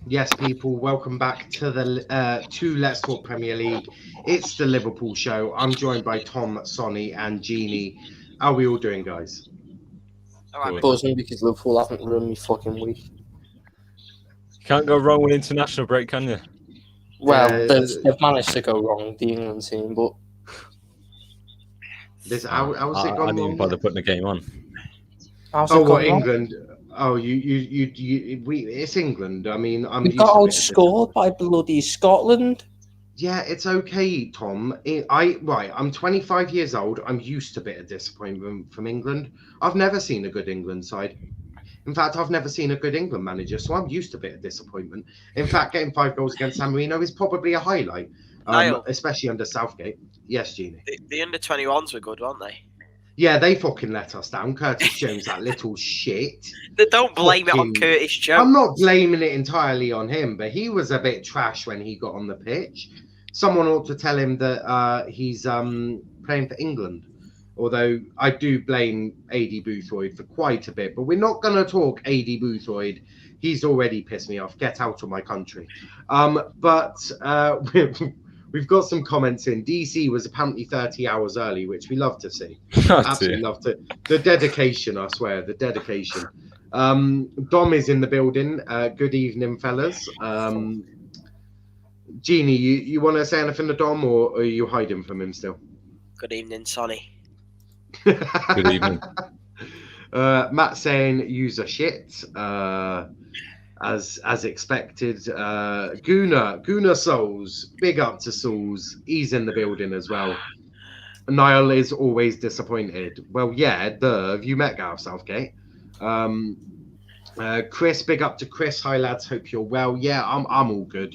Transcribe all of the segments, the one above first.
Yes, people, welcome back to the Let's Talk Premier League. It's the Liverpool show. I'm joined by Tom, Sonny, and Gini. How are we all doing, guys? Buzzing because Liverpool haven't ruined me fucking week. Can't go wrong with international break, can you? Well, they've managed to go wrong, the England team, but how's it gone I didn't even bother putting the game on. England? Oh, it's England. I mean, we got outscored by bloody Scotland. Yeah, it's okay, Tom. I'm 25 years old. I'm used to a bit of disappointment from England. I've never seen a good England side. In fact, I've never seen a good England manager, so I'm used to a bit of disappointment. In fact, getting 5 goals against San Marino is probably a highlight, especially under Southgate. Yes, Gini. The under-21s were good, weren't they? Yeah, they fucking let us down. Curtis Jones, that little shit. Don't blame it on Curtis Jones. I'm not blaming it entirely on him, but he was a bit trash when he got on the pitch. Someone ought to tell him that he's playing for England. Although I do blame AD Boothroyd for quite a bit, but we're not going to talk AD Boothroyd. He's already pissed me off. Get out of my country. We've got some comments in. DC was apparently 30 hours early, which we love to see. Absolutely love to. The dedication, I swear, the dedication. Dom is in the building. Good evening, fellas. Gini, you want to say anything to Dom, or are you hiding from him still? Good evening, Sonny. Good evening. Matt saying user shit. As expected. Guna Souls, big up to Souls. He's in the building as well. Niall is always disappointed. Well, yeah, have you met Gareth Southgate? Chris, big up to Chris. Hi lads, hope you're well. Yeah, I'm all good.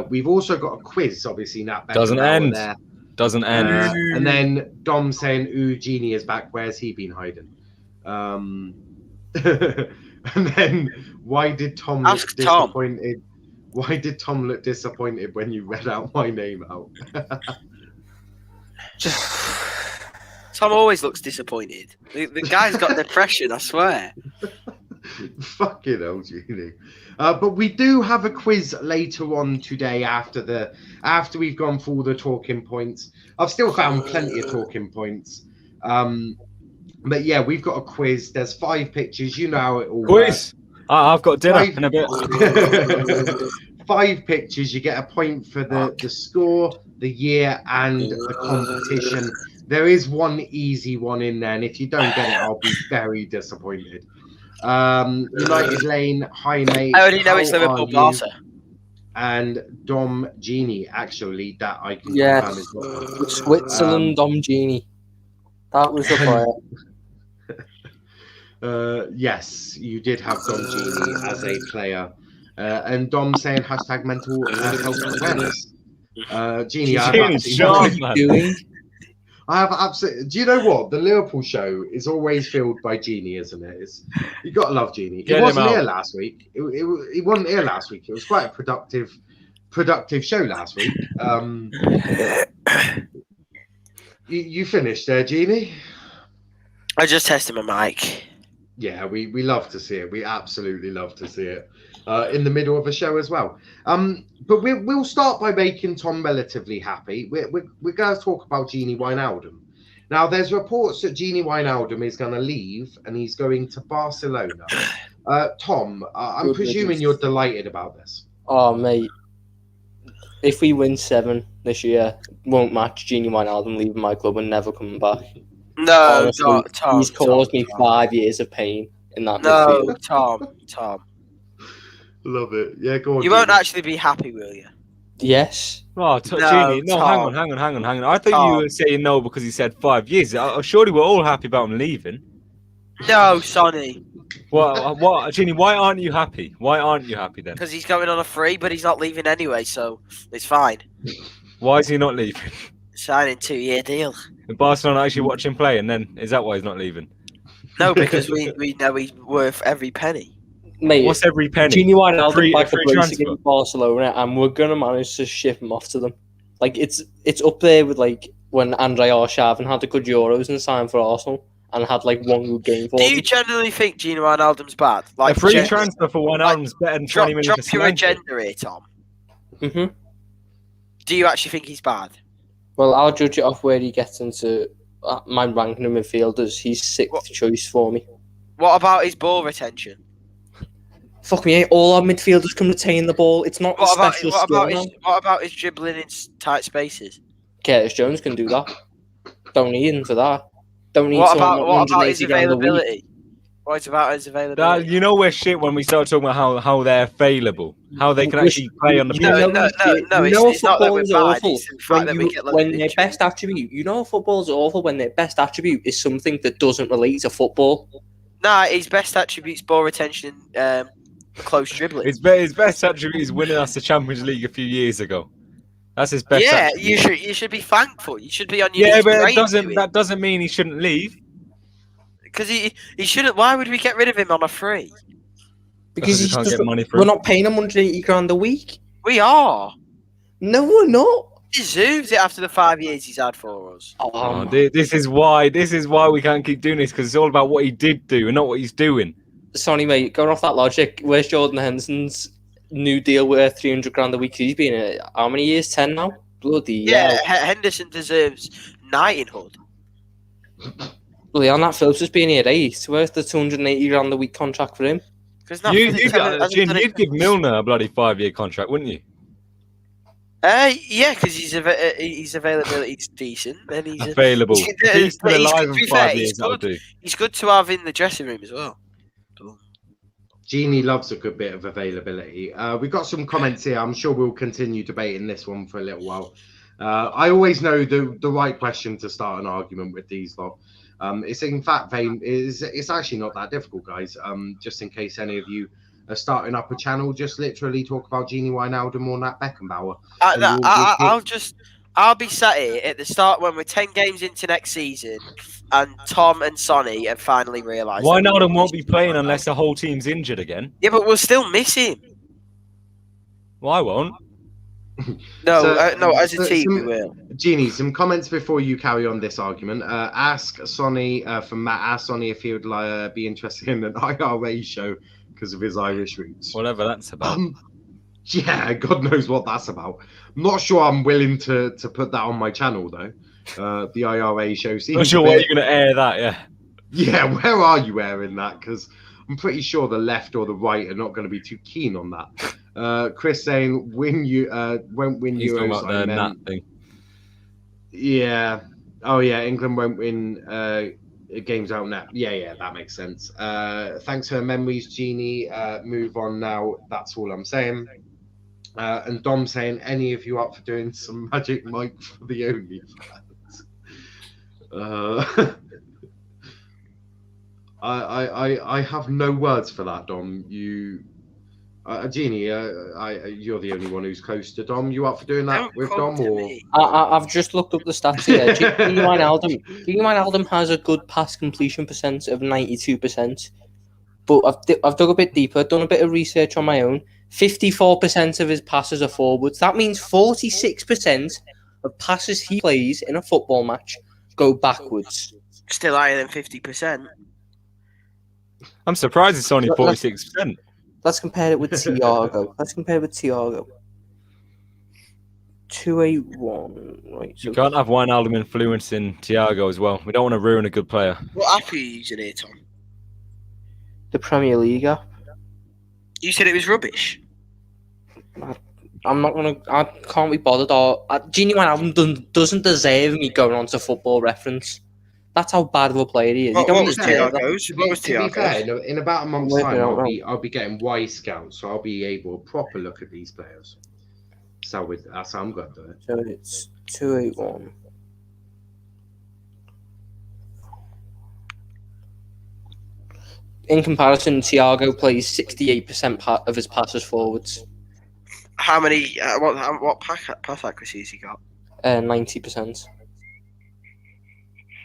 We've also got a quiz, obviously. Doesn't end. And then Dom saying, "Ooh, Genie is back. Where's he been hiding?" And then, why did Tom look disappointed? Why did Tom look disappointed when you read out my name out? Tom always looks disappointed. The guy's got depression, I swear. Fucking hell, Genie. But we do have a quiz later on today after we've gone through all the talking points. I've still found plenty of talking points. But yeah, we've got a quiz. There's 5 pictures. You know how it all works. I've got dinner in a bit. 5 pictures. You get a point for the score, the year, and the competition. There is one easy one in there, and if you don't get it, I'll be very disappointed. United Lane, hi mate. I already know it's Liverpool Barca. And Dom Genie, actually, that I can confirm as well. Switzerland, Dom Genie. That was the player. Yes, you did have Dom Genie as a player. And Dom saying hashtag mental health awareness. Genie, I have absolutely. Do you know what? The Liverpool show is always filled by Genie, isn't it? You got to love Genie. He wasn't here last week. He wasn't here last week. It was quite a productive show last week. You finished there, Genie? I just tested my mic. Yeah, we love to see it. We absolutely love to see it. In the middle of a show as well. But we'll start by making Tom relatively happy. We're going to talk about Gini Wijnaldum. Now, there's reports that Gini Wijnaldum is going to leave and he's going to Barcelona. Tom, I'm presuming you're delighted about this. Oh, mate. If we win 7 this year, won't match Gini Wijnaldum leaving my club and never coming back. No, honestly, Tom. He's caused me 5 years of pain in that midfield. Tom. Love it. Yeah, go on. You won't actually be happy, will you? Yes. Oh, Genie, no, hang on. I thought you were saying no because he said 5 years. Surely we're all happy about him leaving. No, Sonny. What, Genie? Why aren't you happy? Why aren't you happy then? Because he's going on a free, but he's not leaving anyway, so it's fine. Why is he not leaving? Signing 2-year deal. And Barcelona actually watch him play, and then is that why he's not leaving? No, because we know he's worth every penny. Mate, what's every penny? Gini Wijnaldum back to place against Barcelona, and we're gonna manage to ship him off to them. Like it's up there with like when Andrei Arshavin had the good Euros and signed for Arsenal, and had like one good game for Do them. you generally think Gini Wijnaldum's bad? A free transfer for Wijnaldum's better than 20 million. Drop your agenda here, Tom. Mm-hmm. Do you actually think he's bad? Well, I'll judge it off where he gets into my ranking of midfielders. He's sixth choice for me. What about his ball retention? Fuck me, all our midfielders can retain the ball. It's not a special skill. What about his dribbling in tight spaces? Curtis Jones can do that. Don't need him for that. Don't need What someone about his 180 grand a week. availability? What about his availability? You know we're shit when we start talking about how they're available, how they can actually play on the pitch. No, it's not that we're bad. It's the fact that we get when their best attribute, football's awful when their best attribute is something that doesn't relate to football. Nah, his best attribute's ball retention, close dribbling. His best attribute is winning us the Champions League a few years ago. That's his best. Yeah, attribute. you should be thankful. You should be on your knees. Yeah, but that doesn't mean he shouldn't leave. Because he shouldn't. Why would we get rid of him on a free? Because he can't get money for we're not paying him 180 grand a week. We are. No, we're not. He deserves it after the 5 years he's had for us. This is why we can't keep doing this, because it's all about what he did do and not what he's doing. Sonny, mate, going off that logic, where's Jordan Henderson's new deal worth 300 grand a week? He's been in how many years? 10 now? Bloody hell. Henderson deserves knighthood. Leon Phillips has been here 8. It's worth the 280 grand a week contract for him. You'd give Milner a bloody 5-year contract, wouldn't you? Yeah, because his availability's decent. And he's available. He's been alive in 5 years. He's good to have in the dressing room as well. Gini loves a good bit of availability. We've got some comments here. I'm sure we'll continue debating this one for a little while. I always know the right question to start an argument with these lot. It's in fact it's actually not that difficult, guys. Just in case any of you are starting up a channel, just literally talk about Gini Wijnaldum or Nat Beckenbauer. I'll be sat here at the start when we're 10 games into next season, and Tom and Sonny have finally realised. Wijnaldum won't be playing unless the whole team's injured again. Yeah, but we'll still miss him. Well, I won't. No, as a team we will. Gini, some comments before you carry on this argument. Ask Sonny from Matt. Ask Sonny if he would be interested in an IRA show because of his Irish roots. Whatever that's about. Yeah, God knows what that's about. I'm not sure I'm willing to put that on my channel though. The IRA show. Not sure where you're going to air that. Yeah. Yeah, where are you airing that? Because I'm pretty sure the left or the right are not going to be too keen on that. Chris saying won't win Euros. I meant. Thing. Yeah. Oh yeah, England won't win games out now. Yeah, that makes sense. Thanks for memories, Gini. Move on now. That's all I'm saying. And Dom saying, any of you up for doing some Magic Mike for the OnlyFans? I have no words for that, Dom. You, Gini, you're the only one who's close to Dom. You up for doing that with Dom? Or I've just looked up the stats here. Gini Wijnaldum has a good pass completion percent of 92%. But I've dug a bit deeper, done a bit of research on my own. 54% of his passes are forwards. That means 46% of passes he plays in a football match go backwards. Still higher than 50%. I'm surprised it's only 46%. Let's compare it with Thiago. 281. Right. So you can't have Wijnaldum influencing Thiago as well. We don't want to ruin a good player. What app are you using here, Tom? The Premier League app. You said it was rubbish. I'm not gonna. I can't be bothered. Gini Wijnaldum doesn't deserve me going on to Football Reference. That's how bad of a player he is. What was Thiago's? To be fair, in about a month's time, I'll be getting Y Scouts, so I'll be able to proper look at these players. So that's how I'm going to do it. So it's 281. In comparison, Thiago plays 68% of his passes forwards. How many? What pass accuracy has he got? 90%.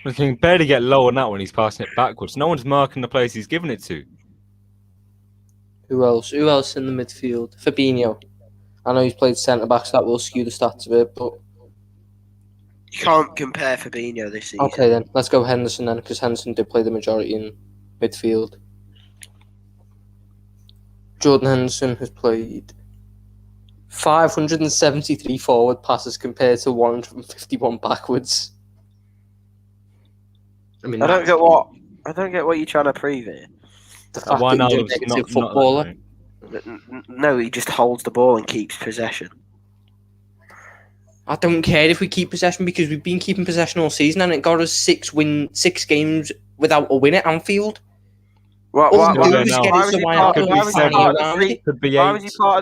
We can barely get lower than that when he's passing it backwards. No one's marking the place he's giving it to. Who else? Who else in the midfield? Fabinho. I know he's played centre back, so that will skew the stats a bit, but You can't compare Fabinho this season. Okay, then let's go Henderson then, because Henderson did play the majority in midfield. Jordan Henderson has played 573 forward passes compared to 151 backwards. I mean, I don't get what you're trying to prove here. The fact that he's a negative footballer. No, he just holds the ball and keeps possession. I don't care if we keep possession because we've been keeping possession all season and it got us 6 games without a win at Anfield. Why was he part of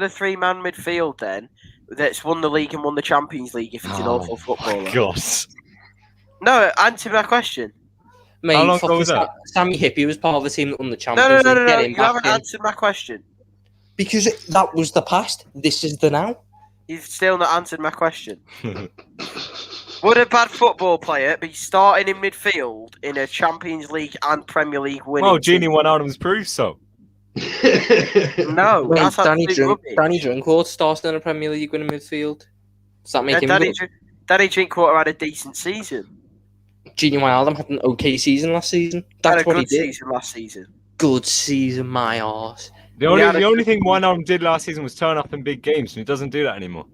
the 3-man midfield then that's won the league and won the Champions League if he's an awful footballer? God. No, answer my question. Mate, how long ago was that? Sammy Hippie was part of the team that won the Champions League. No, you haven't answered my question. Because that was the past. This is the now. You've still not answered my question. Would a bad football player be starting in midfield in a Champions League and Premier League winning? Well, Gini Wijnaldum's proved so. No, Wait, that's Danny Drinkwater starts in a Premier League winning midfield. Does that make him good? Danny Drinkwater had a decent season. Gini Wijnaldum had an okay season last season. That's what he did. Season last season. Good season, my arse. The only thing Wijnaldum did last season was turn up in big games, and he doesn't do that anymore.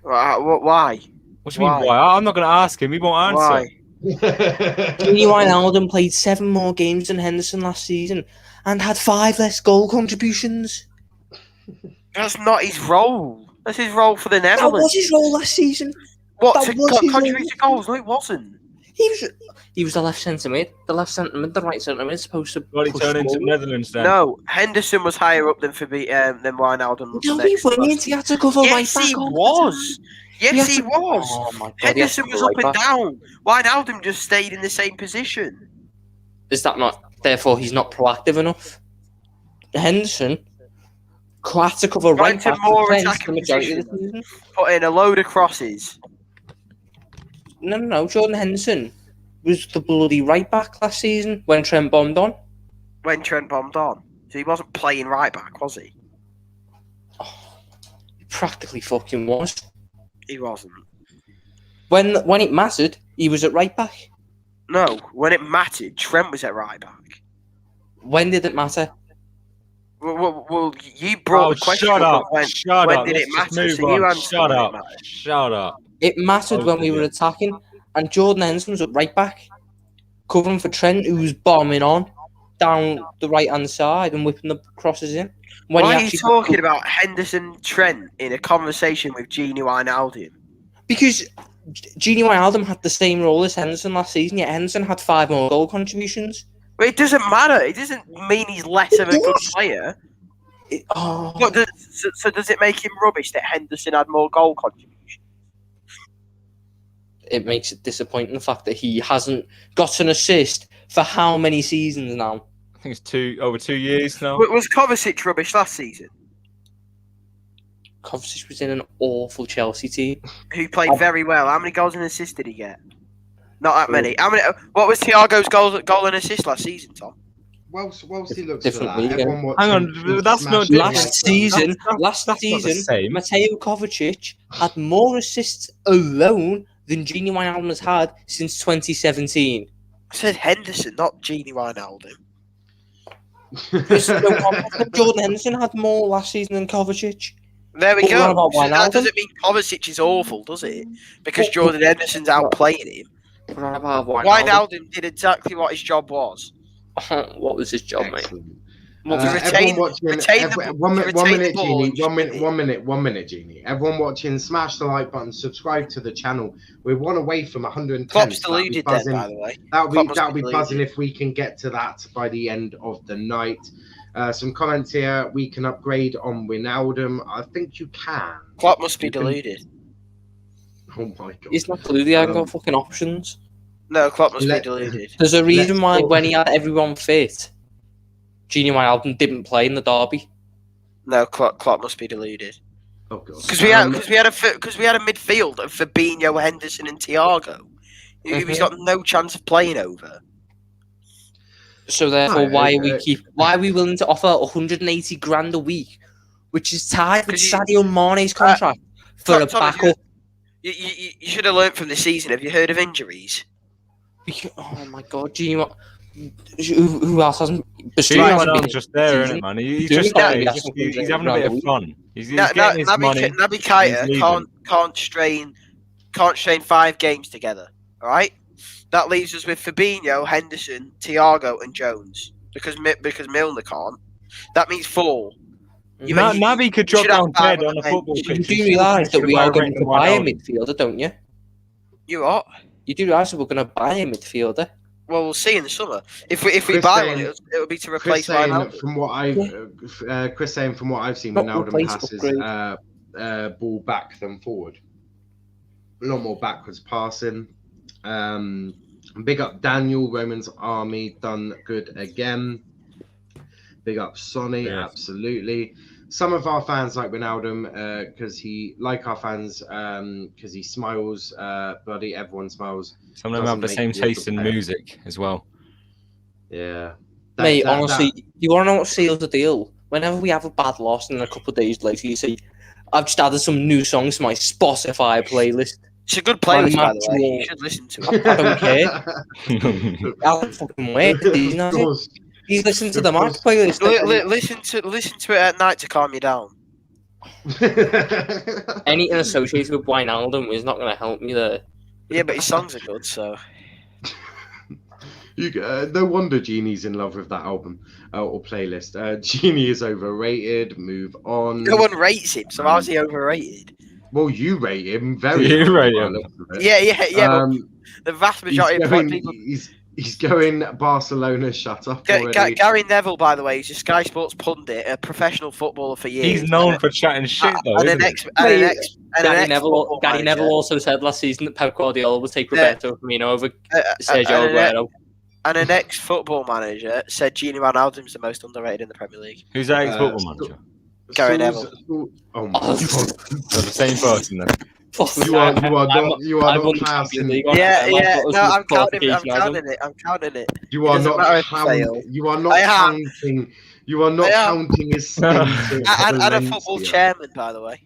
Why? What do you mean, why? I'm not going to ask him. He won't answer. Why? Gini Wijnaldum played 7 more games than Henderson last season and had 5 less goal contributions. That's not his role. That's his role for the Netherlands. That was his role last season. What, to contribute to goals? No, it wasn't. He was the left centre mid. The left centre mid, the right centre mid, supposed to. Well, he turned into Netherlands then. No, Henderson was higher up than Wijnaldum. No, he wasn't. He had to cover right back. Yes, he was. Yes, he was. Oh my God, Henderson was up and down. Wijnaldum just stayed in the same position. Is that not? Therefore, he's not proactive enough. Henderson had to cover right back more the attacking majority of the season. Put in a load of crosses. No. Jordan Henderson was the bloody right back last season when Trent bombed on. So he wasn't playing right back, was he? Oh, he practically fucking was. He wasn't. When it mattered, he was at right back. No, when it mattered, Trent was at right back. When did it matter? Well, you brought the question up. When did it matter? So you answered. Shut up. It mattered when we were attacking, and Jordan Henderson was at right back, covering for Trent, who was bombing on down the right-hand side and whipping the crosses in. Why are you talking about Henderson Trent in a conversation with Gini Wijnaldum? Because Gini Wijnaldum had the same role as Henderson last season, yet Henderson had 5 more goal contributions. But it doesn't matter. It doesn't mean he's less of a good player. So does it make him rubbish that Henderson had more goal contributions? It makes it disappointing the fact that he hasn't got an assist for how many seasons now? I think it's over 2 years now. Was Kovacic rubbish last season? Kovacic was in an awful Chelsea team. Who played very well. How many goals and assists did he get? Not that many. What was Thiago's goal and assist last season, Tom? Whilst he looks Different for that, league, hang on, that's not last season. Mateo Kovacic had more assists alone than Gini Wijnaldum has had since 2017. I said Henderson, not Gini Wijnaldum. Jordan Henderson had more last season than Kovacic. There we go. That doesn't mean Kovacic is awful, does it? Because Jordan Henderson's outplaying him. Wijnaldum did exactly what his job was. What was his job, mate? One minute, Genie. Everyone watching, smash the like button, subscribe to the channel. We're one away from 110. Klopp's deluded then, by the way. That'll be buzzing if we can get to that by the end of the night. Some comments here. We can upgrade on Wijnaldum. I think you can. Klopp must be deluded. Oh my god. He's not deluded. He hasn't got fucking options. No, Klopp must be deluded. There's a reason why when he had everyone fit, Gini Wijnaldum didn't play in the derby. No, Klopp must be deluded. Oh god. Because we had a midfield of Fabinho, Henderson, and Thiago. He's got no chance of playing over. So therefore, why are we willing to offer 180 grand a week, which is tied with Sadio Mane's contract for a backup? You should have learnt from the season. Have you heard of injuries? Oh my God, Gini, who else hasn't? Gini just there, isn't it, man? He's just there. He's having a bit of fun. He's getting his money. Naby Keita can't strain 5 games together. All right, that leaves us with Fabinho, Henderson, Thiago, and Jones because Milner can't. That means 4. Naby could drop down dead on a football pitch. You do realise that we are going to buy a midfielder, don't you? You what? You do realise that we're going to buy a midfielder? Well, we'll see in the summer. If we buy one, it'll be to replace Wijnaldum. Chris saying from what I've seen, Wijnaldum passes ball back than forward. A lot more backwards passing. Big up Daniel, Roman's Army, done good again. Big up Sonny, absolutely. Some of our fans like Wijnaldum because he smiles. Bloody everyone smiles. Some of them have the same taste in music as well. Yeah. Mate, honestly, you want to know what seals the deal? Whenever we have a bad loss and a couple of days later, you say, I've just added some new songs to my Spotify playlist. It's a good playlist, by the way. You should listen to it. I don't care. I don't fucking wait. He's listening to the Mark playlist. Listen to it at night to calm you down. Anything associated with Wijnaldum is not going to help me there. Yeah, but his songs are good, so. No wonder Gini's in love with that album or playlist. Gini is overrated. Move on. No one rates him, so how's he overrated? Well, you rate him very. You rate him. Yeah. The vast majority of people. He's going Barcelona. Shut up already. Gary Neville, by the way, he's a Sky Sports pundit, a professional footballer for years. He's known for chatting shit, though. Gary Neville also said last season that Pep Guardiola would take Roberto Firmino over Sergio Aguero. And an ex-football manager said Gini Wijnaldum is the most underrated in the Premier League. Who's that ex-football manager? Gary Neville. Oh my God! So the same person then. You are not passing. No, I'm counting it. You are not counting. You are not counting his stints. And a football chairman, by the way.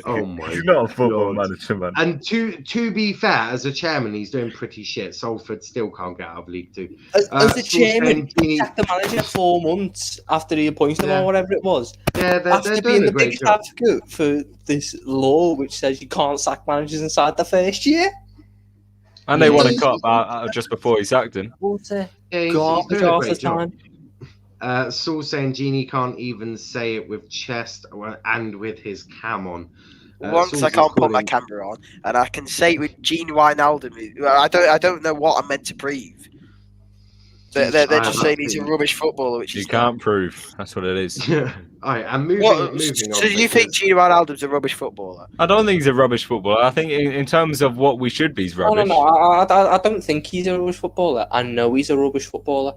Oh my! You're not a football manager, man. And to be fair, as a chairman, he's doing pretty shit. Salford still can't get out of League Two. As the chairman, he sacked the manager 4 months after he appointed him or whatever it was. Yeah, they're doing the biggest advocate for this law, which says you can't sack managers inside the first year. And they won a cup out just before he sacked him. Garbage half the time. Saul saying Gini can't even say it with chest and with his cam on. Once I can't put my camera on, and I can say it with Gini Wijnaldum. I don't know what I'm meant to prove. They're just saying he's a rubbish footballer, which you can't prove. That's what it is. All right, I'm moving on. So do you think Gini Wijnaldum's a rubbish footballer? I don't think he's a rubbish footballer. I think in terms of what we should be, he's rubbish. No, I don't think he's a rubbish footballer. I know he's a rubbish footballer.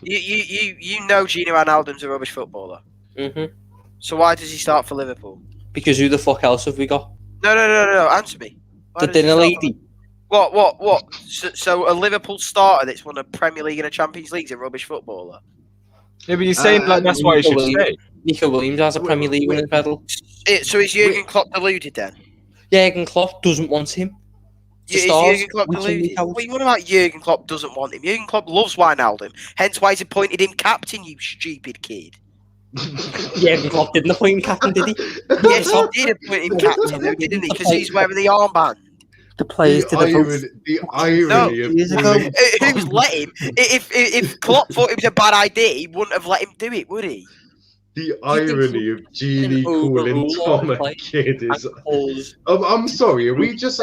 You know Gini Wijnaldum's a rubbish footballer. Mm-hmm. So why does he start for Liverpool? Because who the fuck else have we got? No. Answer me. The dinner lady. What? So a Liverpool starter that's won a Premier League and a Champions League is a rubbish footballer? Yeah, but you're saying that's why he should stay. Nico Williams has a Premier League winning medal. So is Jurgen Klopp deluded then? Jurgen Klopp doesn't want him. Is Jurgen Klopp deluded? What about Jurgen Klopp doesn't want him? Jurgen Klopp loves Wijnaldum. Hence why he's appointed him captain, you stupid kid. Jurgen Klopp didn't appoint him captain, did he? Yes, he did appoint him captain, though, didn't he? Because he's wearing the armband. The players the irony of who's let him? If Klopp thought it was a bad idea, he wouldn't have let him do it, would he? The irony of Gini calling Tom a kid is. I'm sorry. Are we just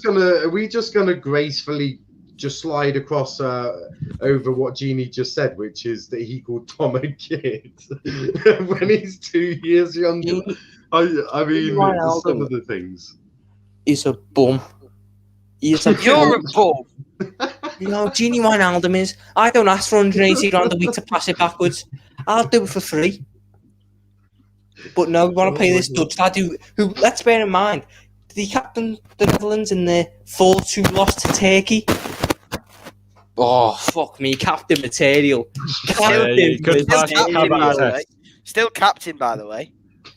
gonna gracefully just slide across over what Gini just said, which is that he called Tom a kid when he's 2 years younger? I mean, some of the things. He's a bum. You're a bum. No, Gini Wijnaldum is. I don't ask for 180 grand a week to pass it backwards. I'll do it for free. But no, we want to pay this Dutch lad who, let's bear in mind, did he captain the Netherlands in the 4-2 loss to Turkey? Oh, fuck me, captain material. Still captain, by the way.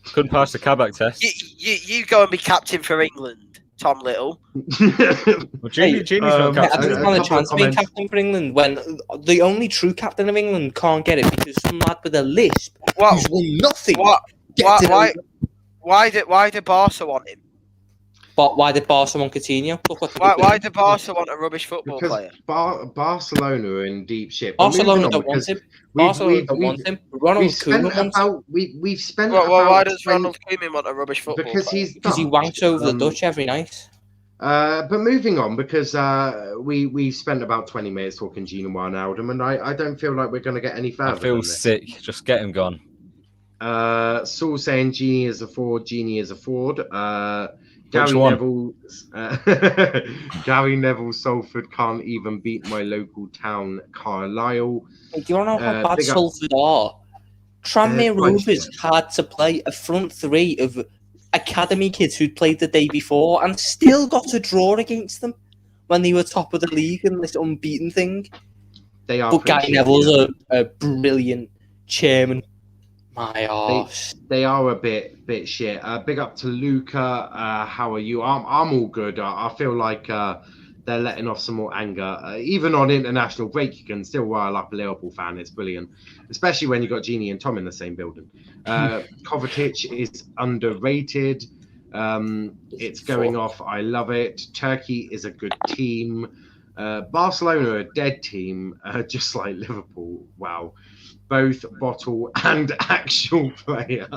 Couldn't pass the Kabak test. You go and be captain for England. Tom Little. Well, Gini's not I captain. think a he's got a couple chance of to be comments. captain for England when the only true captain of England can't get it because some lad with a lisp What? who's won nothing What? gets it Why? over. Why did Barca want him? But why did Barca want Coutinho? Look what they did with Why him. did Barca want a rubbish football Because player? Barcelona are in deep shit. But Barcelona moving on, don't want because him. Barcelona don't want him. Ronald we've spent Koeman wants him about we've spent Well, about why does 20 Ronald Koeman want a rubbish football because player? he's because he Dutch. wanks over the Dutch every night. But moving on, because we spent about 20 minutes talking Gini Wijnaldum, and I don't feel like we're going to get any further. I feel than this. sick. Just get him gone. Saul saying Gini is a fraud. Gini is a fraud. Which Gary one? Neville, Gary Neville Salford can't even beat my local town, Carlisle. Hey, do you want to know how bad big up- Salford are? Tranmere quite Rovers shit. had to play a front three of academy kids who'd played the day before and still got a draw against them when they were top of the league in this unbeaten thing. They are. But pretty Gary shit, Neville's yeah. a brilliant chairman. My arse. They are a bit shit. Big up to Luca. How are you? I'm all good. I feel like they're letting off some more anger. Even on international break, you can still rile up a Liverpool fan. It's brilliant, especially when you got Gini and Tom in the same building. Kovacic is underrated. It's going off. I love it. Turkey is a good team. Barcelona are a dead team, just like Liverpool. Wow. Both bottle and actual player.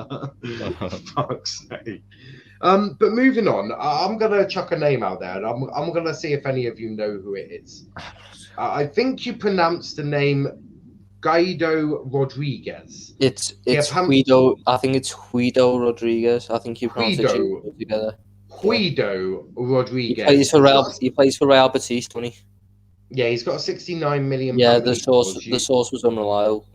Fuck's sake. But moving on, I'm gonna chuck a name out there, and I'm gonna see if any of you know who it is. I think you pronounced the name Guido Rodriguez. It's Pam- Guido. I think it's Guido Rodriguez. I think you pronounce Guido. it together. Guido He Rodriguez. plays for Real Betis, doesn't he? Yeah, he's got a 69 million. Yeah, pound the league. source was unreliable.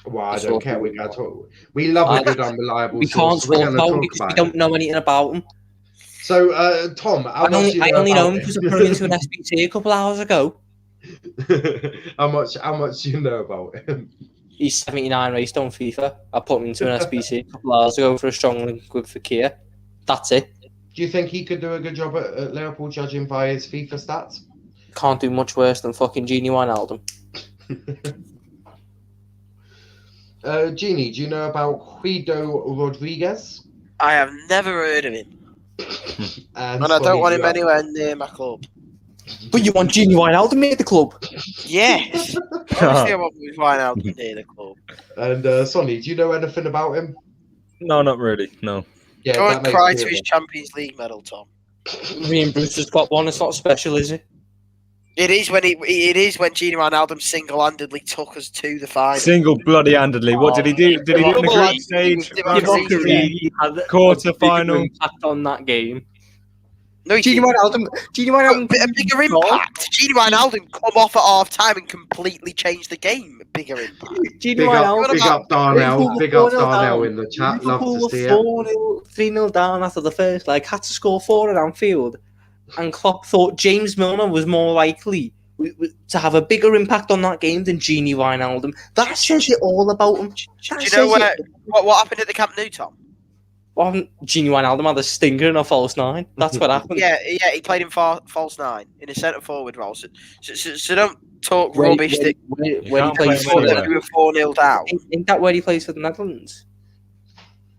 Well, I the don't source care. was We can't talk. We love a good unreliable We source. can't We're talk gonna about him talk because we about don't it. know anything about him. So, Tom, how much do you I know only know about him because I put him into an SBT a couple hours ago. How much do you know about him? He's 79 raced on FIFA. I put him into an SBC a couple hours ago for a strong link with Fakir. That's it. Do you think he could do a good job at Liverpool, judging by his FIFA stats? Can't do much worse than fucking Gini Wijnaldum. Gini, do you know about Guido Rodriguez? I have never heard of him, And and I Sonny, don't want do him you have- anywhere near my club. But you want Gini Wijnaldum at the club? Yes, obviously I want Wijnaldum near the club. And Sonny, do you know anything about him? No, not really. No. Yeah, Go that and makes cry two to of his us. Champions League medal, Tom. Me and Bruce has got one. It's not special, is it? It is when Gini Wijnaldum single-handedly took us to the final. Single bloody handedly. What did he do? Did he do it in the group stage? Quarter final. Impact on that game. No, he Gini didn't. Wijnaldum. A bigger impact. Gini Wijnaldum come off at half time and completely changed the game. A bigger impact. Gini Big up, Wijnaldum. big up Darnell. Big up Darnell in the chat. Love to see it. 3-0 down after the first leg. Had to score 4 at Anfield. And Klopp thought James Milner was more likely to have a bigger impact on that game than Gini Wijnaldum. That says it all about him. Do you know what happened at the Camp Nou, Tom? Gini Wijnaldum had a stinker in a false 9. That's what happened. Yeah, he played in false 9 in a centre forward role. So don't talk rubbish. Where he can't plays play for anywhere. We were 4-0 down. Isn't that where he plays for the Netherlands?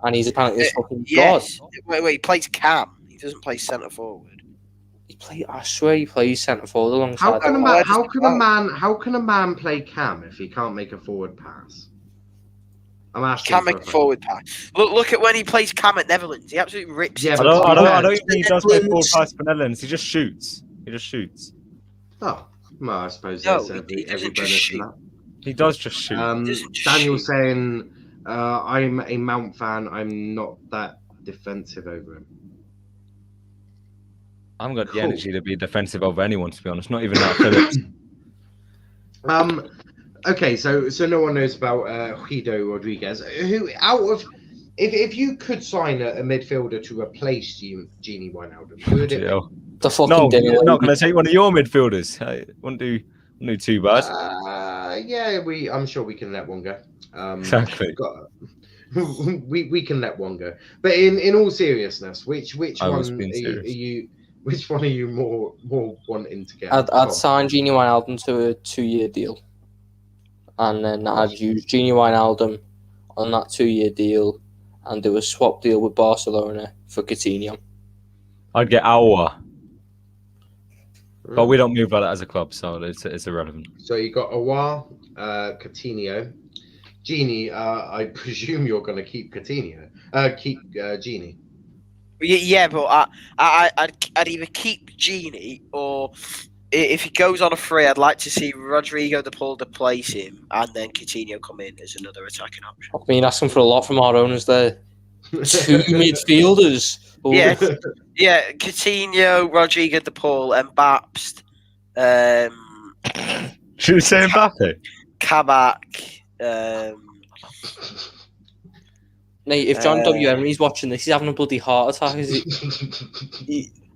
And he's apparently a fucking Yes. god. Wait, he plays cam. He doesn't play centre forward. I swear he plays centre forward alongside. How can a a man play cam if he can't make a forward pass? I'm asking. Can't make a forward pass. Look at when he plays cam at Netherlands. He absolutely rips. Yeah, it. but I don't think he does play forward pass for Netherlands. He just shoots. Oh, well, I suppose No, there's he every doesn't bonus just in shoot. that. He does just shoot. doesn't just Daniel shoot. saying, I'm a Mount fan. I'm not that defensive over him. I haven't got the Cool. energy to be defensive over anyone, to be honest. Not even that Phillips. Okay, so no one knows about Guido Rodriguez. Who if you could sign a midfielder to replace Gini Wijnaldum, who would it be? The fucking No, dinner. you're not going to take one of your midfielders. I wouldn't do too bad. Yeah, I'm sure we can let one go. Exactly. We can let one go. But in all seriousness, which I was one being serious. are Which one are you more wanting to get? I'd sign Gini Wijnaldum to a 2-year deal, and then I'd use Gini Wijnaldum on that 2-year deal and do a swap deal with Barcelona for Coutinho. I'd get Aouar. But we don't move about it as a club, so it's irrelevant. So you got Aouar, Coutinho, Gini. I presume you're going to keep Coutinho. Keep Gini. Yeah, but I'd either keep Gini, or if he goes on a free, I'd like to see Rodrigo de Paul replace him and then Coutinho come in as another attacking option. I mean, asking for a lot from our owners there. 2 midfielders. Ooh. Yeah, Coutinho, Rodrigo de Paul, Mbappé. Should we say Mbappe? Kabak. Mate, if John W. Emery's watching this, he's having a bloody heart attack.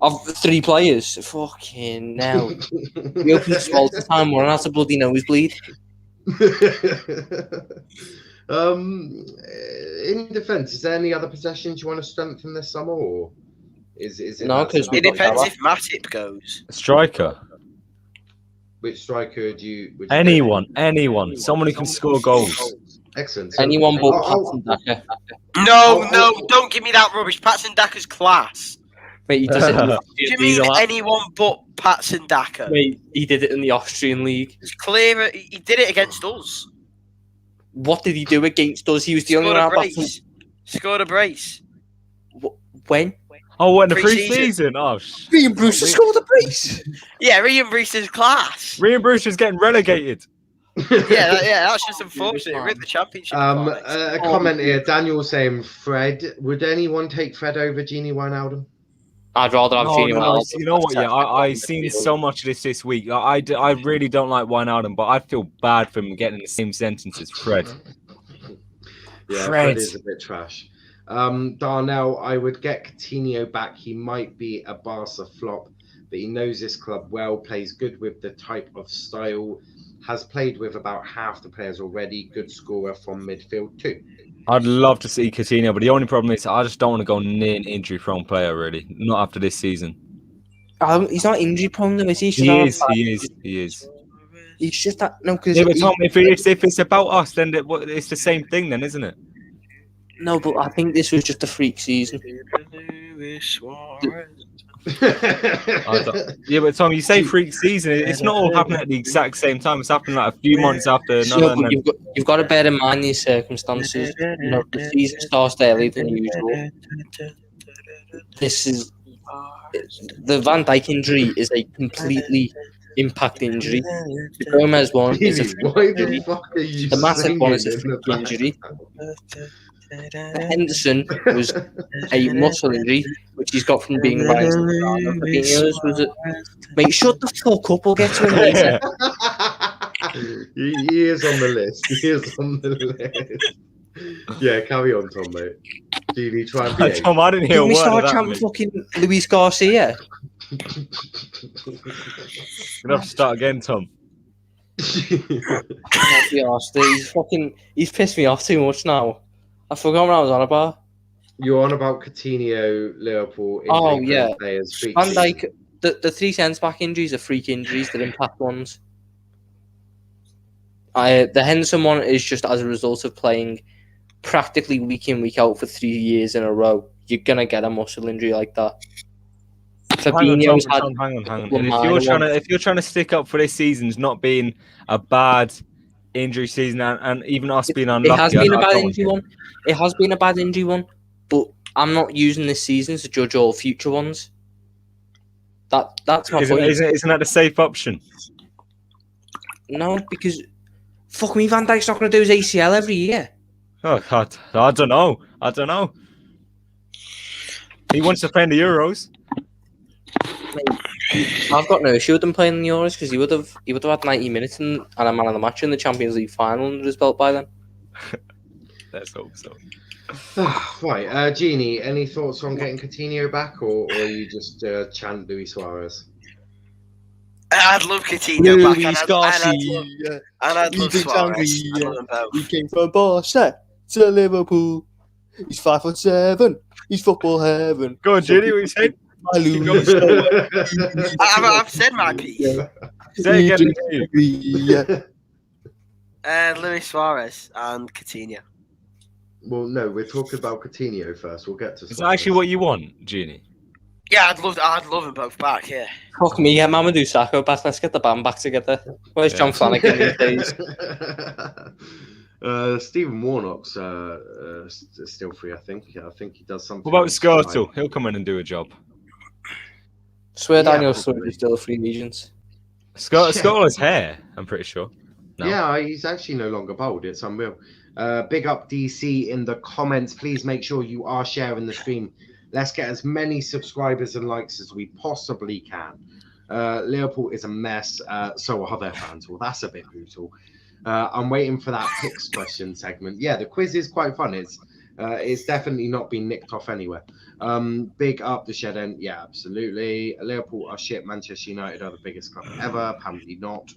Of 3 players, fucking hell. We opened small to time, one has a bloody nosebleed. In defence, is there any other possessions you want to strengthen this summer, or is it? No, because it depends if Matip goes. Striker. Which striker do you? Anyone. Someone who can score goals. Excellent. Anyone but Patson Daka. No, don't give me that rubbish. Patson Daka's class. Mate, he does it in the Do you mean anyone but Patson Daka? Mate, he did it in the Austrian league. It's clear he did it against us. What did he do against us? He was the only one out back. Scored a brace. When? Oh, what, in the pre-season? Oh, Ryan Brewster scored a brace. Yeah, Ryan Brewster's class. Ryan Brewster's getting relegated. yeah, that's just unfortunate. We're in the championship. A comment here. Daniel saying Fred. Would anyone take Fred over Gini Wijnaldum? I'd rather have Gini Wijnaldum. You know what? Yeah, I've seen so much of this week. I really don't like Wijnaldum, but I feel bad for him getting the same sentence as Fred. Yeah, Fred is a bit trash. Darnell, I would get Coutinho back. He might be a Barca flop, but he knows this club well, plays good with the type of style, has played with about half the players already, good scorer from midfield too. I'd love to see Coutinho, but the only problem is I just don't want to go near an injury-prone player, really. Not after this season. He's not injury-prone, though, is he? He is. He's just that... No, because... Yeah, but Tom, if it's about us, then it's the same thing then, isn't it? No, but I think this was just a freak season. Yeah, but Tom, you say freak season. It's not all happening at the exact same time. It's happening like a few months after another. No, you've got to bear in mind these circumstances. You know, the season starts earlier than usual. This is the Van Dijk injury is a completely impact injury. The Gomez one is a freak injury. The Matip one is a freak injury. The Henderson was a muscle injury, which he's got from being raised. Mate, shut the fuck up. We'll get to him later. He is on the list. Yeah, carry on, Tom, mate. Gini, try and be Tom, I didn't hear a word we of start that, chanting fucking Luis Garcia? We're going to have to start again, Tom. He's pissed me off too much now. I forgot what I was on about. You're on about Coutinho, Liverpool. Oh, yeah. Players, Van Dijk, the 3 centre-back injuries are freak injuries. They're impact ones. The Henderson one is just as a result of playing practically week in, week out for 3 years in a row. You're going to get a muscle injury like that. Fabinho's hang on. If you're trying to stick up for this season's not being a bad injury season and even us being unlucky. It has been a bad injury one. It has been a bad injury one, but I'm not using this season to judge all future ones. That's my point. Isn't that the safe option? No, because fuck me, Van Dijk's not going to do his ACL every year. Oh God, I don't know. He wants to play in the Euros. I've got no issue with him playing in the Euros because he would have had 90 minutes and a man of the match in the Champions League final under his belt by then. Let's hope so. Right, Gini, any thoughts on getting Coutinho back, or are you just chant Luis Suarez? I'd love Coutinho back. And I'd love Suarez. He came from Barca to Liverpool. He's 5'7". He's football heaven. Go on, Gini, what you saying? I've said my piece. Say again. Luis Suarez and Coutinho. Well, no, we're talking about Coutinho first. We'll get to. Is that actually what you want, Gini? Yeah, I'd love them both back. Yeah. Fuck me, yeah, Mamadou Sakho back. Let's get the band back together. Where's John Flanagan these days? Stephen Warnock's still free, I think. I think he does something. What about Skirtle? He'll come in and do a job. Swear Yeah, Daniel probably. Sturridge still a free agent. Skirtle has hair, I'm pretty sure. No. Yeah, he's actually no longer bald. It's unreal. Big up DC in the comments. Please make sure you are sharing the stream. Let's get as many subscribers and likes as we possibly can. Liverpool is a mess. So are their fans. Well, that's a bit brutal. I'm waiting for that picks question segment. Yeah, the quiz is quite fun. It's definitely not been nicked off anywhere. Big up the shed end. Yeah, absolutely. Liverpool are shit. Manchester United are the biggest club ever. Apparently not.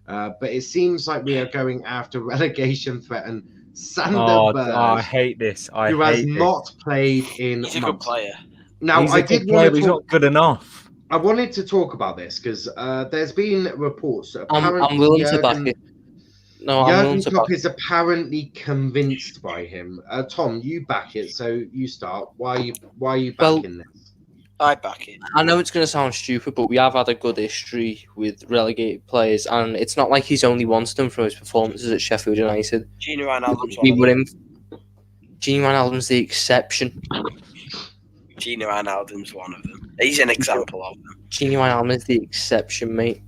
But it seems like we are going after relegation threatened Sander Berge, I hate this. who has not played in He's a good months. player. Now, He's I a did good player, want but he's to not good enough. I wanted to talk about this because there's been reports that I'm willing to back it. No, I'm willing Jurgen to Klopp back it. is apparently convinced by him. Tom, you back it, so you start. Why are you Well, backing this? I back it. I know it's going to sound stupid, but we have had a good history with relegated players, and it's not like he's only wanted them for his performances at Sheffield United. Gini Wijnaldum's We one were of them. in. Gini Wijnaldum's the exception. Gini Wijnaldum's one of them. He's an example of them. Gini Wijnaldum is the exception, mate.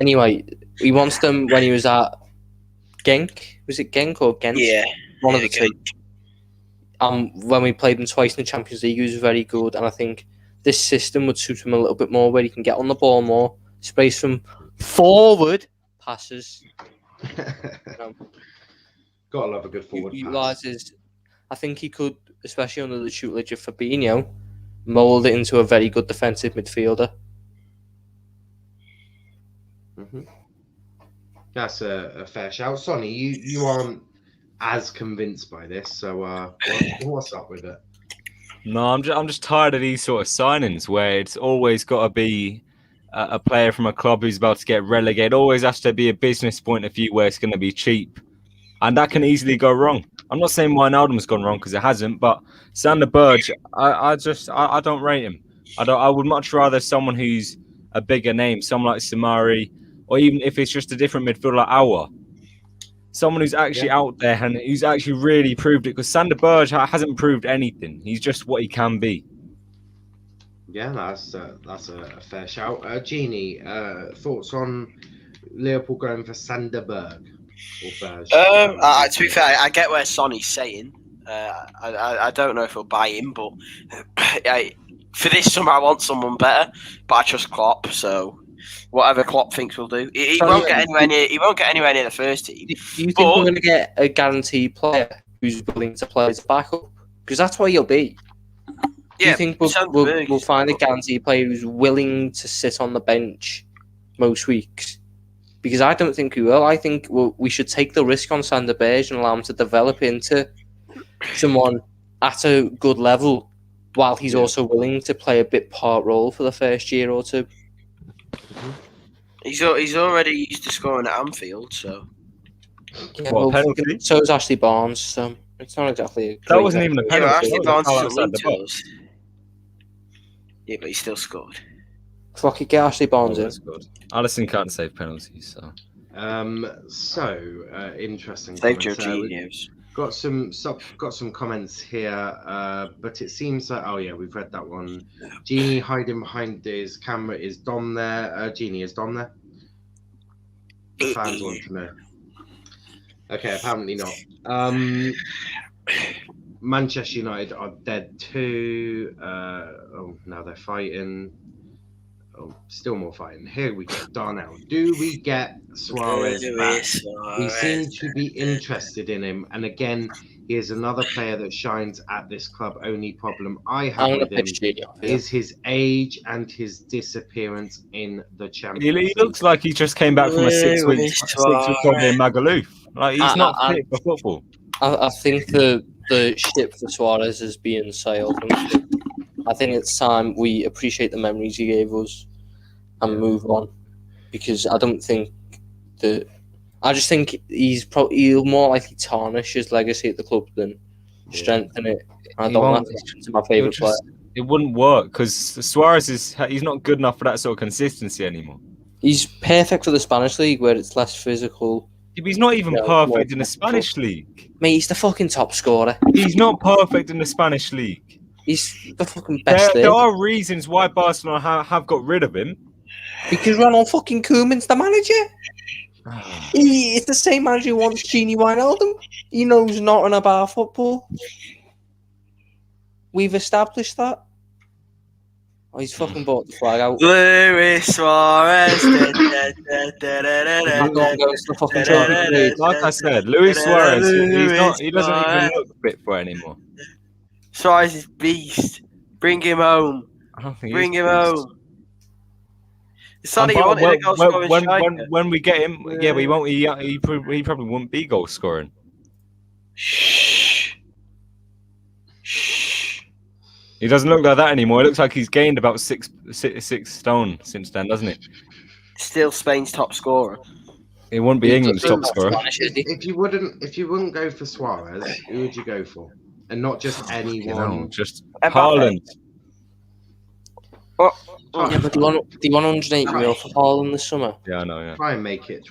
Anyway, he wants them when he was at Genk. Was it Genk or Ghent? Yeah. One of the yeah, two. When we played him twice in the Champions League, he was very good, and I think this system would suit him a little bit more, where he can get on the ball more, space from forward passes. Gotta love a good forward pass. Utilizes, I think he could, especially under the tutelage of Fabinho, mould it into a very good defensive midfielder. That's a fair shout. Sonny, you aren't as convinced by this, so what's up with it? No, I'm just tired of these sort of signings where it's always got to be a player from a club who's about to get relegated. Always has to be a business point of view where it's going to be cheap, and that can easily go wrong. I'm not saying Wijnaldum's gone wrong because it hasn't, but Sander Berge, I don't rate him. I would much rather someone who's a bigger name, someone like Samari, or even if it's just a different midfielder like Aouar. Someone who's actually out there and who's actually really proved it, because Sander Berge hasn't proved anything. He's just what he can be. Yeah, that's a fair shout. Gini, thoughts on Liverpool going for Sander Berge or Berge? to be fair, I get where Sonny's saying. I don't know if he'll buy him, but for this summer I want someone better. But I trust Klopp, so whatever Klopp thinks will do. He won't get anywhere near. He won't get anywhere near the first team. Do you think we're going to get a guaranteed player who's willing to play as a backup? Because that's what he'll be. Do you think we'll find a guaranteed player who's willing to sit on the bench most weeks? Because I don't think we will. I think we should take the risk on Sander Berge and allow him to develop into someone at a good level, while he's also willing to play a bit part role for the first year or two. He's already used to scoring at Anfield, so. Yeah, What, penalty? So is Ashley Barnes. So it's not exactly. That wasn't even a Yeah, penalty. Ashley Barnes is Outside the to box. us. Yeah, but he still scored. Fuck it, get Ashley Barnes in. That's good. Alisson can't save penalties, so. Interesting. Save comments. Jorginho's. Got some comments here, but it seems that we've read that one. Genie hiding behind his camera. Is Dom there? Genie, is Dom there? The fans want to know. Okay, apparently not. Manchester United are dead too. Now they're fighting. Oh, still more fighting. Here we go. Darnell. Do we get Suarez back? We seem to be interested in him. And again, he is another player that shines at this club. Only problem I have with him is his age and his disappearance in the Champions League. He looks like he just came back from a 6 week holiday in Magaluf. Like, he's not fit for football. I think the ship for Suarez is being sailed. I think it's time we appreciate the memories he gave us and move on, because I don't think that. I just think he'll more likely tarnish his legacy at the club than strengthen it. I He don't won't- think he's my favourite player. It wouldn't work because Suarez he's not good enough for that sort of consistency anymore. He's perfect for the Spanish league where it's less physical. Yeah, but he's not even Yeah, perfect more in the Spanish league. Mate, he's the fucking top scorer. He's not perfect in the Spanish league. He's the fucking best There there. are reasons why Barcelona have got rid of him. Because Ronald fucking Koeman's the manager. It's the same manager who wants Gini Wijnaldum. He knows nothing about football. We've established that. Oh, he's fucking bought the flag out. Luis Suarez. I'm not going to the fucking trophy parade. Like I said, Luis Suarez, he doesn't even look fit for it anymore. Suarez is beast. Bring him home. I don't think Bring he's him beast. home. Sonny, you wanted a goal scoring striker. when we get him, yeah, but he won't. He probably won't be goal scoring. Shh. He doesn't look like that anymore. It looks like he's gained about six stone since then, doesn't it? Still Spain's top scorer. It wouldn't be England's top scorer. If you wouldn't go for Suarez, who would you go for? And not just anyone. Just Mbappe. Haaland. Yeah, but do you want 180 mil for Haaland this summer? Yeah, I know. Yeah. Try and make it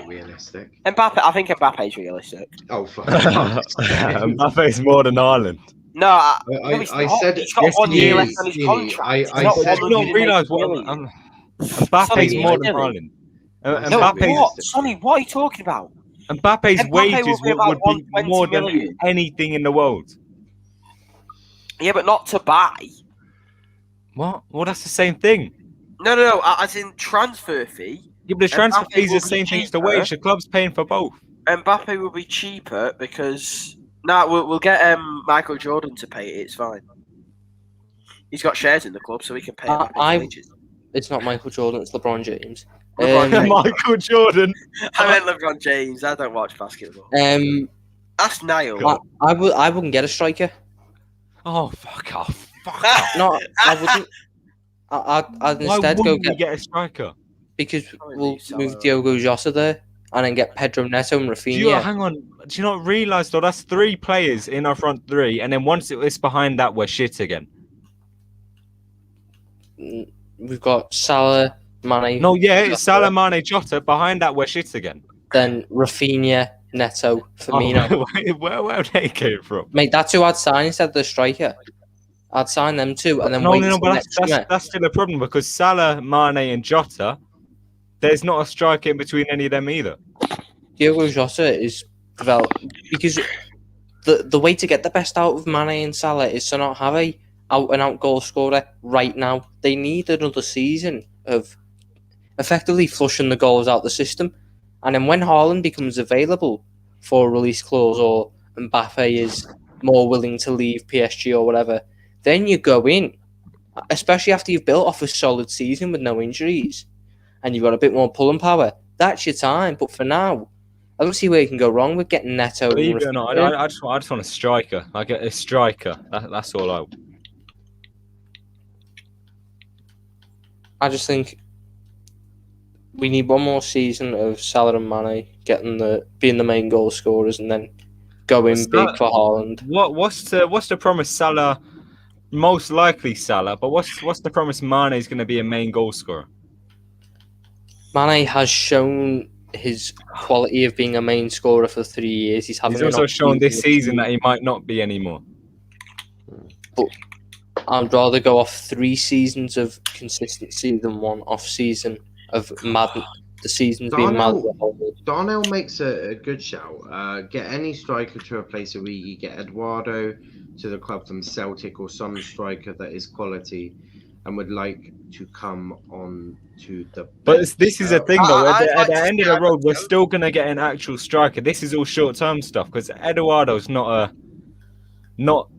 realistic. Mbappe, I think Mbappe's realistic. Oh, fuck. Mbappe's more than Haaland. No, I he's said not. He's got yes, 1 he year is. left on his Gini, contract. I He's not said- You 180 don't realise what million. Mbappe's Sonny, more than I Haaland. No, Mbappe's what? Sonny, what are you talking about? Mbappe's Mbappe wages will be about would be 120 more than million. anything in the world. Yeah, but not to buy. What? Well, that's the same thing. No, as in transfer fee. Yeah, but the transfer Mbappe fee is will the be same thing as the cheaper. wage. The club's paying for both. Mbappe will be cheaper because we'll get Michael Jordan to pay it. It's fine. He's got shares in the club, so he can pay Mbappe's wages. It's not Michael Jordan, it's LeBron James. Michael Jordan. I meant LeBron James. I don't watch basketball. That's Niall. I wouldn't get a striker. Oh, fuck off. Fuck off. No, I wouldn't. I'd Why instead go wouldn't we get get a striker? because Probably we'll leave Salah. move Diogo Jota there and then get Pedro Neto and Do you, Rafinha. hang on. Do you not realise, though, that's 3 players in our front 3, and then once it's behind that, we're shit again. We've got Salah, Mane. No, yeah, Jota, it's Salah, Mane, Jota. Behind that, we're shit again. Then Rafinha, Neto, Firmino. Oh, where they came from? Mate, that's who I'd sign instead of the striker. I'd sign them too, and then No, wait no, till but next summer. that's still a problem because Salah, Mane, and Jota, there's not a striker in between any of them either. Diogo Jota is developed because the way to get the best out of Mane and Salah is to not have a out-and-out goal scorer right now. They need another season of effectively flushing the goals out the system, and then when Haaland becomes available for a release clause or Mbappe is more willing to leave PSG or whatever, then you go in, especially after you've built off a solid season with no injuries and you've got a bit more pulling power. That's your time. But for now, I don't see where you can go wrong with getting Neto. Believe it or not, I just want a striker. I get a striker. That's all I want. I just think we need one more season of Salah and Mane being the main goal scorers, and then going big for Haaland. What's the promise? Salah, most likely Salah, but what's the promise? Mane is going to be a main goal scorer. Mane has shown his quality of being a main scorer for 3 years. He's also shown this season that he might not be anymore. But I'd rather go off 3 seasons of consistency than 1 off season of mad. The season's been mad. Darnell makes a good shout. Get any striker to replace Origi. Get Eduardo to the club from Celtic or some striker that is quality and would like to come on to the. But this is a thing though. At the end of the like road, we're still going to get an actual striker. This is all short-term stuff because Eduardo's not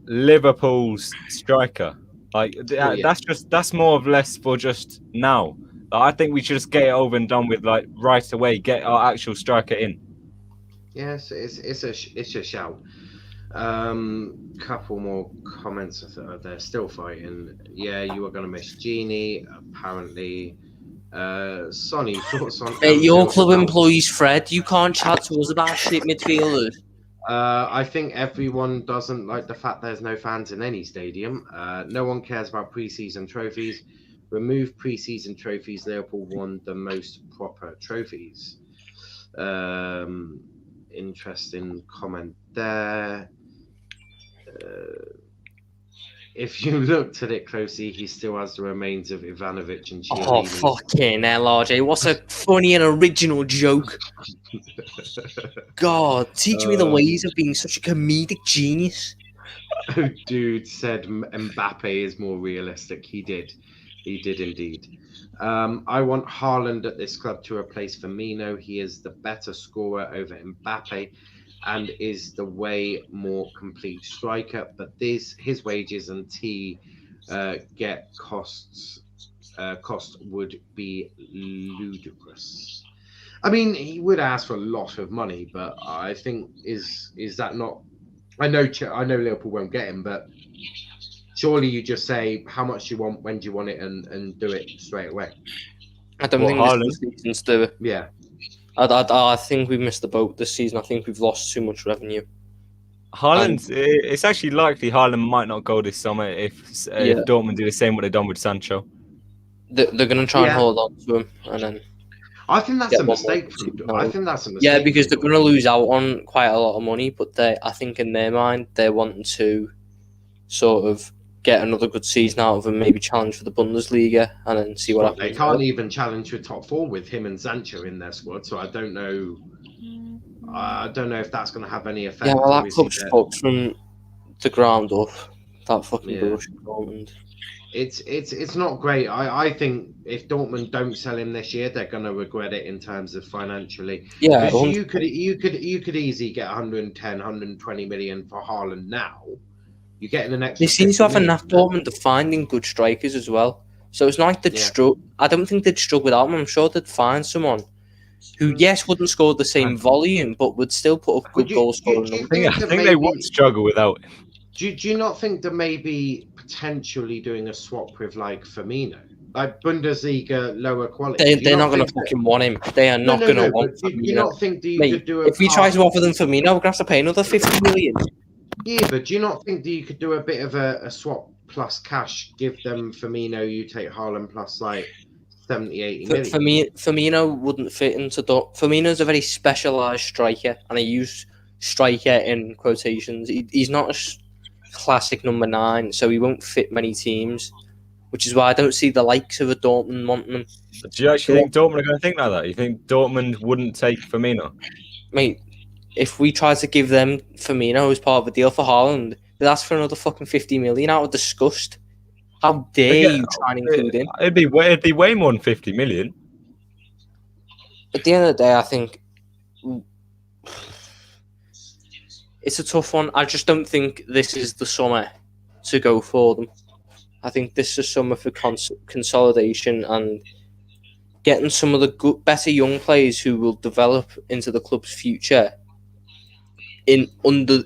Liverpool's striker. Like that's more or less for just now. I think we should just get it over and done with, like right away. Get our actual striker in. Yes, it's a shout. Couple more comments. They're still fighting. Yeah, you are going to miss Gini, apparently. Sonny, thoughts on Mate, your Anfield? club employs Fred. You can't chat to us about shit midfielders. I think everyone doesn't like the fact there's no fans in any stadium. No one cares about pre-season trophies. Remove pre-season trophies. Liverpool won the most proper trophies. Interesting comment there. If you looked at it closely, he still has the remains of Ivanovic and Oh, Chiellini. fucking hell, RJ. What's a funny and original joke? God, teach me the ways of being such a comedic genius. Dude said Mbappe is more realistic. He did indeed. I want Haaland at this club to replace Firmino. He is the better scorer over Mbappe and is the way more complete striker. But his wages and get cost would be ludicrous. I mean, he would ask for a lot of money, but I think is that not? I know Liverpool won't get him, but surely you just say how much you want, when do you want it, and do it straight away. I don't think this season's do it. Yeah. I think we missed the boat this season. I think we've lost too much revenue. It's actually likely Haaland might not go this summer if Dortmund do the same what they've done with Sancho. They're going to try and hold on to him, and then. I think that's a mistake. Yeah, because they're going to lose out on quite a lot of money, but I think in their mind they're wanting to sort of get another good season out of him, maybe challenge for the Bundesliga, and then see what happens. They can't even challenge for top 4 with him and Sancho in their squad, so I don't know. I don't know if that's going to have any effect. Yeah, well, that club's fucked from the ground up. That fucking bullshit. It's not great. I think if Dortmund don't sell him this year, they're going to regret it in terms of financially. Yeah, you could easily get 110, 120 million for Haaland now. You're getting the next. They seem to have enough Dortmund to finding good strikers as well. So it's not like they'd struggle. I don't think they'd struggle without him. I'm sure they'd find someone who, yes, wouldn't score the same volume, but would still put up good goal scoring numbers. I think they would struggle without him. Do you not think that maybe potentially doing a swap with like Firmino, like Bundesliga lower quality? They're not going to fucking want him. They are not going to want Firmino. Do you not think that you could do if we try to offer them Firmino, we're going to have to pay another 50 million. Yeah, but do you not think that you could do a bit of a swap plus cash, give them Firmino, you take Haaland plus like 70, 80 million? Firmino wouldn't fit into Firmino's a very specialised striker, and I use striker in quotations. He's not a classic number 9, so he won't fit many teams, which is why I don't see the likes of a Dortmund wanting him. But do you actually think Dortmund are going to think like that? You think Dortmund wouldn't take Firmino? Mate, if we try to give them Firmino as part of a deal for Haaland, they'd ask for another fucking 50 million out of disgust. How dare you try and include him? It'd be way more than 50 million. At the end of the day, I think it's a tough one. I just don't think this is the summer to go for them. I think this is summer for consolidation and getting some of the better young players who will develop into the club's future under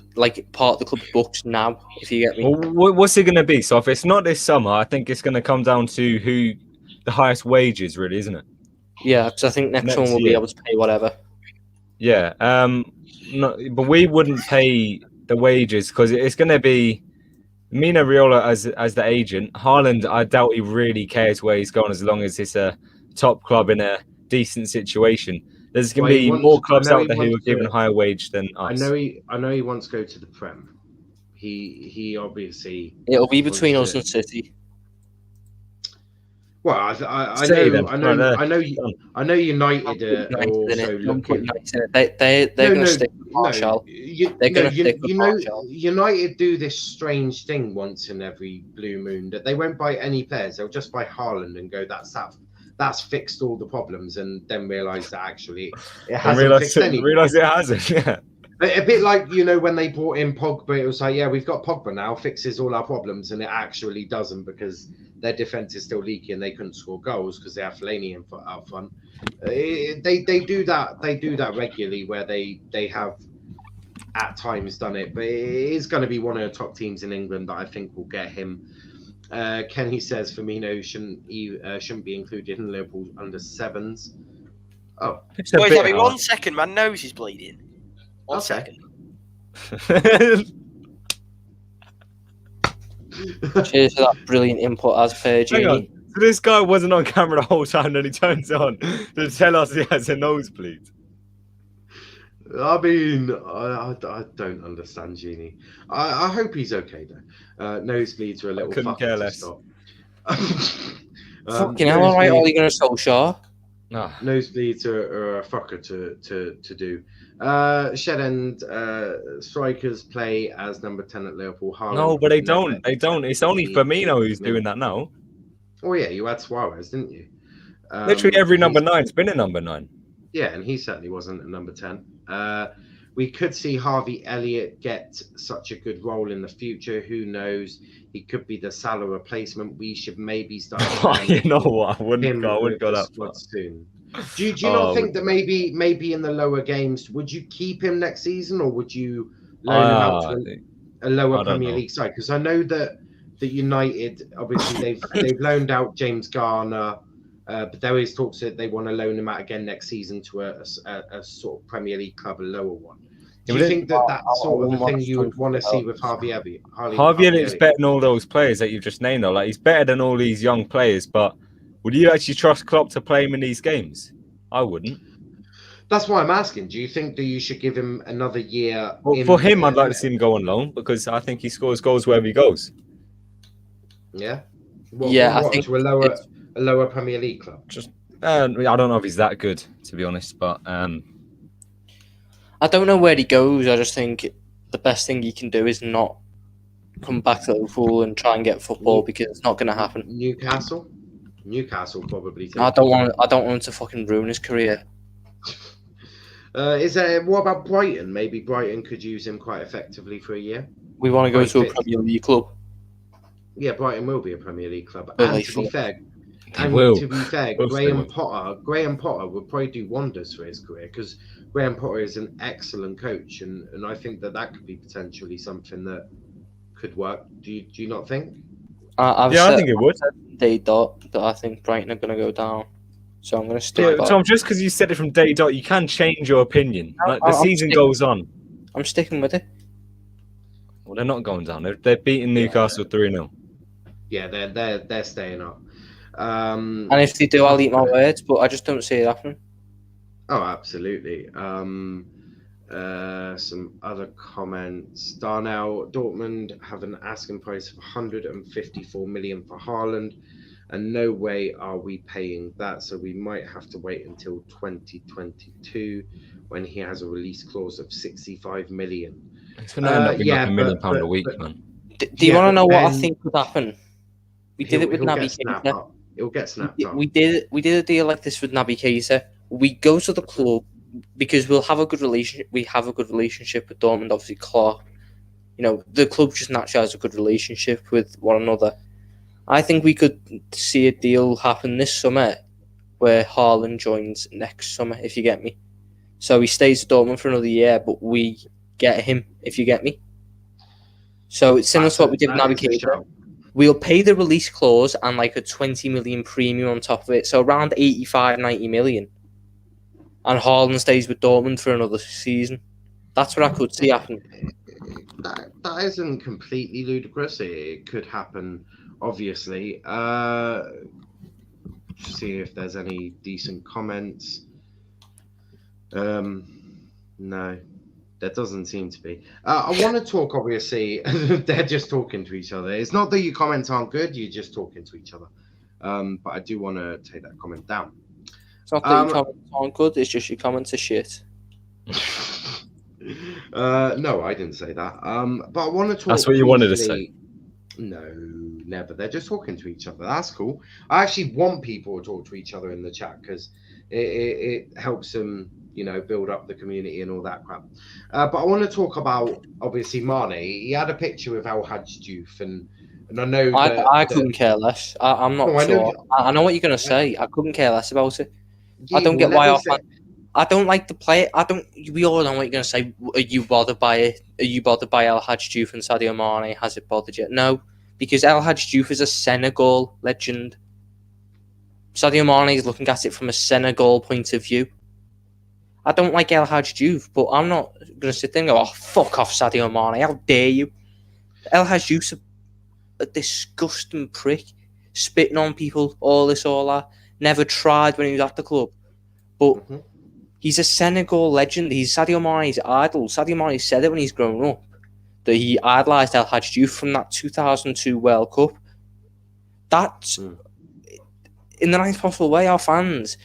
part of the club's books now, if you get me. Well, what's it going to be? So if it's not this summer, I think it's going to come down to who the highest wage is, really, isn't it? Yeah, because I think next one will be able to pay whatever. Yeah, but we wouldn't pay the wages because it's going to be Mino Raiola as the agent. Haaland, I doubt he really cares where he's going as long as it's a top club in a decent situation. There's going to be more clubs out there who are given a higher wage than us. I know he wants to go to the Prem. He obviously. It'll be between us and City. Well, I know United are also looking. They're going to stick with Martial. They're going to stick with Martial. United do this strange thing once in every blue moon that they won't buy any players. They'll just buy Haaland and go, that's fixed all the problems, and then realise that actually it hasn't fixed anything. Realise it hasn't, yeah. A bit like, when they brought in Pogba, it was like, yeah, we've got Pogba now, fixes all our problems, and it actually doesn't because their defence is still leaky and they couldn't score goals because they have Fellaini out front. They do that regularly where they have at times done it, but it is going to be one of the top teams in England that I think will get him. Kenny says Firmino shouldn't be included in Liverpool's under sevens. Oh, It's a Boys, bit have me hard. 1 second. My nose is bleeding. One Okay. second. Cheers for that brilliant input as per Hang on. Gini. So this guy wasn't on camera the whole time, and he turns on to tell us he has a nosebleed. I mean, I don't understand Gini. I hope he's okay though. Nosebleeds are a little couldn't fucker care to less. stop. Fucking hell, alright, all you gonna Solskjaer? No. Nosebleeds are a fucker to do. Shed End strikers play as number 10 at Liverpool. Haaland No, but they would never don't. They don't. It's only Firmino who's doing that now. Oh yeah, you had Suarez, didn't you? Literally every number he's- 9's been a number 9. Yeah, and he certainly wasn't a number 10. We could see Harvey Elliott get such a good role in the future. Who knows? He could be the Salah replacement. We should maybe start. You know what? I wouldn't him go with that the far. squad soon. Do you not think that maybe in the lower games, would you keep him next season, or would you loan him out to a lower I don't Premier know. League side? Because I know that United, obviously they've loaned out James Garner, but there is talks that they want to loan him out again next season to a sort of Premier League club, a lower one. Do you think that that's sort of the thing you would want to see with Harvey Elliott? Harvey Elliott's better than all those players that you've just named, though. Like, he's better than all these young players, but would you actually trust Klopp to play him in these games? I wouldn't. That's why I'm asking. Do you think that you should give him another year? Well, for him, I'd like to see him go on loan because I think he scores goals wherever he goes. Yeah. I think to a lower Premier League club. I don't know if he's that good, to be honest, but I don't know where he goes. I just think the best thing he can do is not come back to Liverpool and try and get football because it's not going to happen. Newcastle probably. I don't want him to fucking ruin his career. What about Brighton? Maybe Brighton could use him quite effectively for a year. We want to go Right, to a fit. Premier League club. Yeah, Brighton will be a Premier League club. Will And they? to be fair, They will. Graham Potter would probably do wonders for his career because Graham Potter is an excellent coach, and I think that could be potentially something that could work. Do you not think? I think it would. That I think Brighton are going to go down. So I'm going to stick by. Tom, just because you said it from day dot, you can change your opinion. Like, the season goes on. I'm sticking with it. Well, they're not going down. They're beating Newcastle 3-0. Yeah, they're staying up. And if they do, I'll eat my words, but I just don't see it happening. Oh, absolutely. Some other comments. Darnell, Dortmund have an asking price of 154 million for Haaland, and no way are we paying that. So we might have to wait until 2022 when he has a release clause of 65 million. It's going to end up being like £1 million a week, man. Do you want to know what I think would happen? We did it with Naby Keita. Keita. It'll get snapped up. We did a deal like this with Naby Keita. We go to the club because we'll have a good relationship. We have a good relationship with Dortmund, obviously Klopp. You know, the club just naturally has a good relationship with one another. I think we could see a deal happen this summer where Haaland joins next summer, if you get me. So he stays at Dortmund for another year, but we get him, if you get me. So it's similar to what we did with Naby Keita. We'll pay the release clause and like a 20 million premium on top of it. So around 85, 90 million. And Haaland stays with Dortmund for another season. That's what I could see happen. That isn't completely ludicrous. It could happen, obviously. See if there's any decent comments. No. There doesn't seem to be. I want to talk, obviously. They're just talking to each other. It's not that your comments aren't good, you're just talking to each other. But I do want to take that comment down. It's not that your comments aren't good, it's just your comments are shit. No, I didn't say that. But I want to talk. That's what you wanted to say. No, never. They're just talking to each other. That's cool. I actually want people to talk to each other in the chat because it helps them, you know, build up the community and all that crap. But I want to talk about, obviously, Mane. He had a picture with Al Hadjduf, and I know I couldn't care less. I'm not No, sure. I know what you're going to say. I couldn't care less about it. Yeah, I don't get why I don't like the play. We all know what you're gonna say. Are you bothered by it? Are you bothered by El Hadji Diouf and Sadio Mane? Has it bothered you? No, because El Hadji Diouf is a Senegal legend. Sadio Mane is looking at it from a Senegal point of view. I don't like El Hadji Diouf, but I'm not gonna sit there and go, "Oh, fuck off, Sadio Mane! How dare you?" El Hadji Diouf's a disgusting prick, spitting on people, all that. Never tried when he was at the club, but he's a Senegal legend. He's Sadio Mane's idol. Sadio Mane said it when he's grown up that he idolised El Hadji Diouf from that 2002 World Cup. That's in the nicest possible way. Our fans,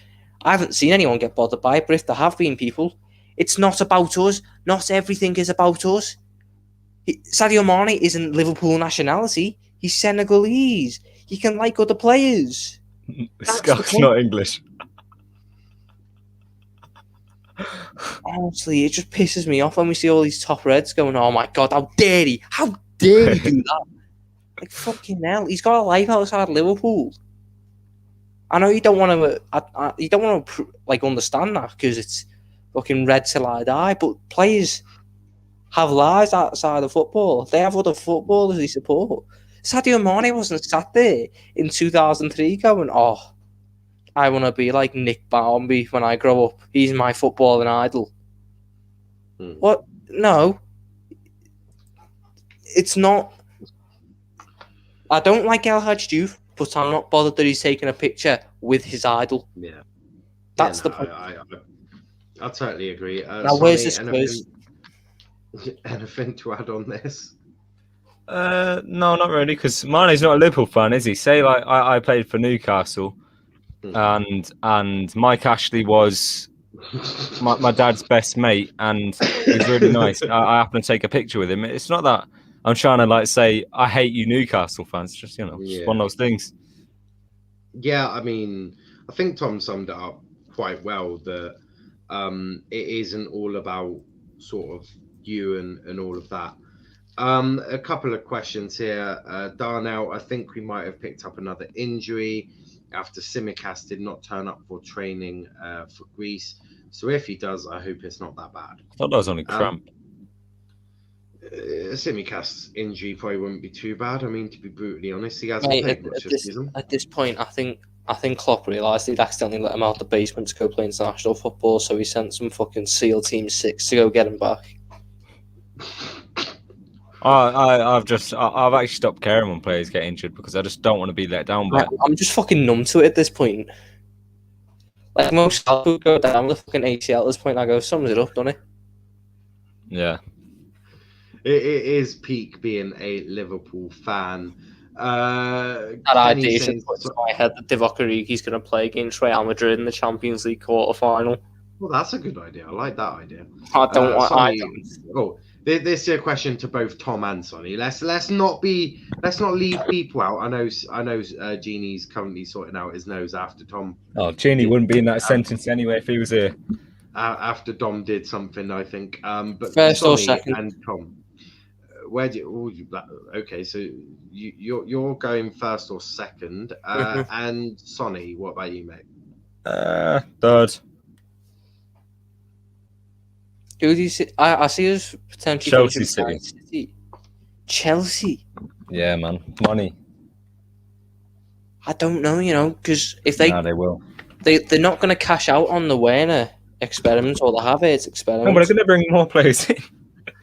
I haven't seen anyone get bothered by it, but if there have been people, it's not about us. Not everything is about us. Sadio Mane isn't Liverpool nationality. He's Senegalese. He can like other players. Scott's not English. Honestly, it just pisses me off when we see all these top reds going, "Oh my god, how dare he? How dare he do that?" Like, fucking hell, he's got a life outside Liverpool. I know you don't want to, like, understand that because it's fucking red till I die. But players have lives outside of football. They have other footballers they support. Sadio Mane wasn't sat there in 2003 going, "Oh, I want to be like Nick Barmby when I grow up. He's my footballing idol." What? No. It's not. I don't like El Hadji Diouf, but I'm not bothered that he's taking a picture with his idol. Yeah. That's the point. I totally agree. Now, where's this quiz? Anything to add on this? No, not really, because Mane's not a Liverpool fan, is he? Say, like, I played for Newcastle, and Mike Ashley was my dad's best mate, and he's really nice. I happen to take a picture with him. It's not that I'm trying to, like, say I hate you Newcastle fans. It's just, just one of those things. Yeah, I mean, I think Tom summed it up quite well, that it isn't all about sort of you and all of that. A couple of questions here. Darnell, I think we might have picked up another injury after Tsimikas did not turn up for training for Greece. So if he does, I hope it's not that bad. I thought that was only cramp. Tsimikas' injury probably wouldn't be too bad. I mean, to be brutally honest, he hasn't played much this season. At this point, I think Klopp realised he'd accidentally let him out of the basement to go play international football, so he sent some fucking SEAL Team 6 to go get him back. I've actually stopped caring when players get injured because I just don't want to be let down by it. I'm just fucking numb to it at this point. Like, most people go down with fucking ACL at this point, I go, sums it up, doesn't it? Yeah. It is peak being a Liverpool fan. That idea should put into my head that Divock Origi's going to play against Real Madrid in the Champions League quarter-final. Well, that's a good idea. I like that idea. This is a question to both Tom and Sonny. Let's not leave people out. I know. Gini's currently sorting out his nose after Tom. Oh, Gini wouldn't be in that sentence anyway if he was here. After Dom did something, I think. But first Sonny or second, and Tom. Okay, so you're going first or second, and Sonny, what about you, mate? Third. Who do you see? I see us potentially Chelsea City. Chelsea. Yeah, man, money. I don't know, because if they will. They're not going to cash out on the Werner experiment or the Havertz experiment. No, but they're going to bring more players in.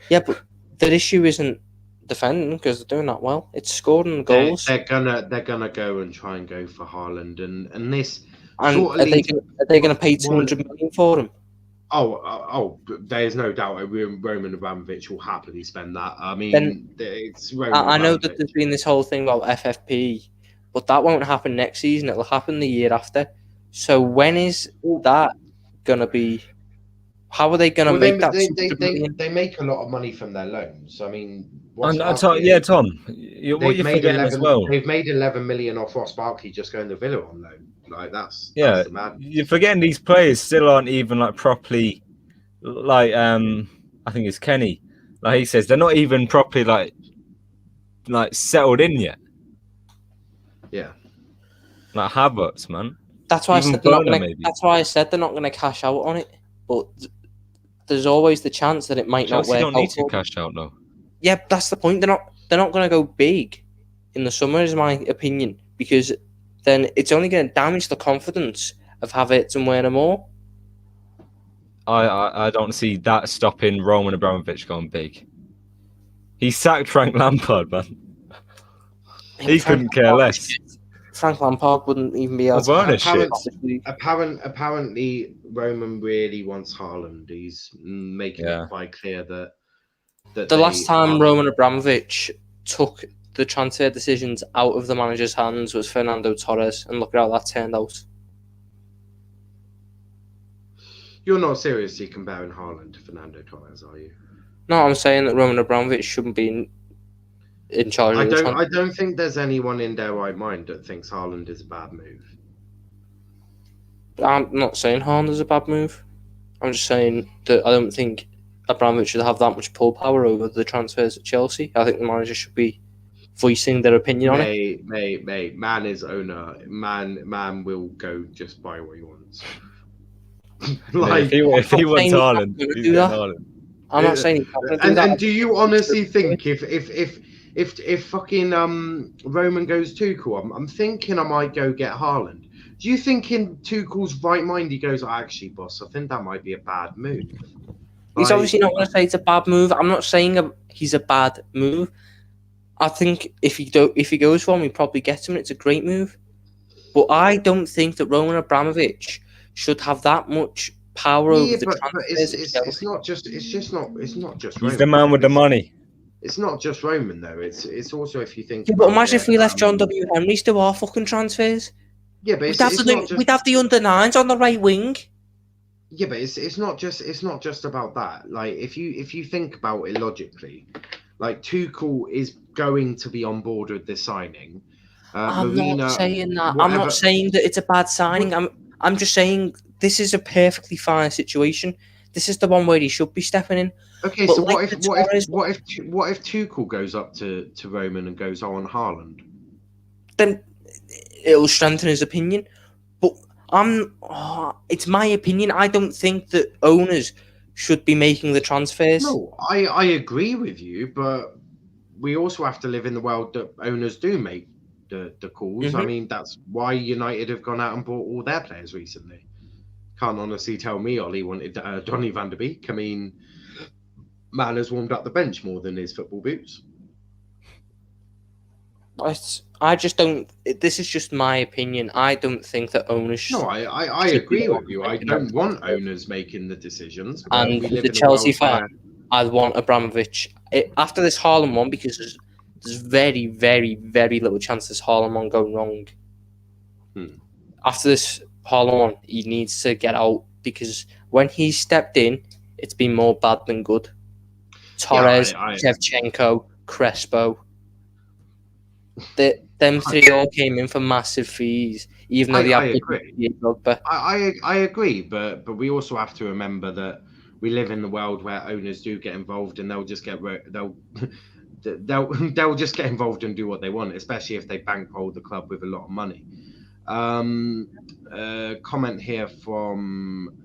Yeah, but the issue isn't defending because they're doing that well. It's scoring goals. They're gonna go and try and go for Haaland and this. And sort of are they going to pay 200 million for him? Oh, there's no doubt Roman Abramovich will happily spend that. I mean, it's Roman I know that there's been this whole thing about FFP, but that won't happen next season. It'll happen the year after. So when is that going to be? How are they going to make that? They make a lot of money from their loans. I mean, Tom, what you're forgetting as well. They've made 11 million off Ross Barkley just going to Villa on loan. Like that's the man. You're forgetting these players still aren't even like properly, like I think it's Kenny. Like he says, they're not even properly like settled in yet. Yeah, like Havertz, man. That's why I said they're not going to cash out on it. but there's always the chance that it might Chelsea not work don't need out. to cash out though. Yeah, that's the point. They're not going to go big in the summer, is my opinion, because then it's only going to damage the confidence of Havertz and Werner more. I don't see that stopping Roman Abramovich going big. He sacked Frank Lampard, man. He couldn't care less. Frank Lampard wouldn't even be able to. Werner shit. Apparently, Roman really wants Haaland. He's making it quite clear that the last time Roman Abramovich took the transfer decisions out of the manager's hands was Fernando Torres, and look at how that turned out. You're not seriously comparing Haaland to Fernando Torres, are you? No, I'm saying that Roman Abramovich shouldn't be in charge of the transfer. I don't think there's anyone in their right mind that thinks Haaland is a bad move. I'm not saying Haaland is a bad move. I'm just saying that I don't think Abramovich should have that much pull power over the transfers at Chelsea. I think the manager should be voicing their opinion on it. Mate, man is owner. Man will go just buy what he wants. Like, if he wants Haaland, he's getting Haaland. I'm not saying he can't do that. And do you honestly think if fucking Roman goes Tuchel, I'm thinking I might go get Haaland. Do you think in Tuchel's right mind he goes, actually, boss, I think that might be a bad move? He's obviously not going to say it's a bad move. I'm not saying he's a bad move. I think if he goes for him, he probably gets him. It's a great move. But I don't think that Roman Abramovich should have that much power over the transfers. It's not just Roman. He's the man with the money. It's not just Roman though. It's also if you think. Yeah, but imagine if we left John W. Henry to do our fucking transfers. Yeah, but we'd have the under nines on the right wing. Yeah, but it's not just about that. Like if you think about it logically, like Tuchel is going to be on board with this signing. I'm not saying that. I'm not saying that it's a bad signing. I'm just saying this is a perfectly fine situation. This is the one where he should be stepping in. Okay, but so what if Tuchel goes up to Roman and goes on Haaland? Then it'll strengthen his opinion. But it's my opinion. I don't think that owners should be making the transfers. No, I agree with you, but we also have to live in the world that owners do make the calls. Mm-hmm. I mean, that's why United have gone out and bought all their players recently. Can't honestly tell me Ollie wanted Donny van der Beek. I mean, man has warmed up the bench more than his football boots. I just don't. This is just my opinion. I don't think that owners. No, I agree with you. I don't want owners making the decisions. And the Chelsea fan, I'd want Abramovich after this Haaland one, because there's very, very, very little chance this Haaland one going wrong. After this Haaland one, he needs to get out, because when he stepped in, it's been more bad than good. Torres, Shevchenko, Crespo. Them three all came in for massive fees, even though I agree, but we also have to remember that we live in the world where owners do get involved, and they'll just get involved and do what they want, especially if they bankroll the club with a lot of money. Comment here from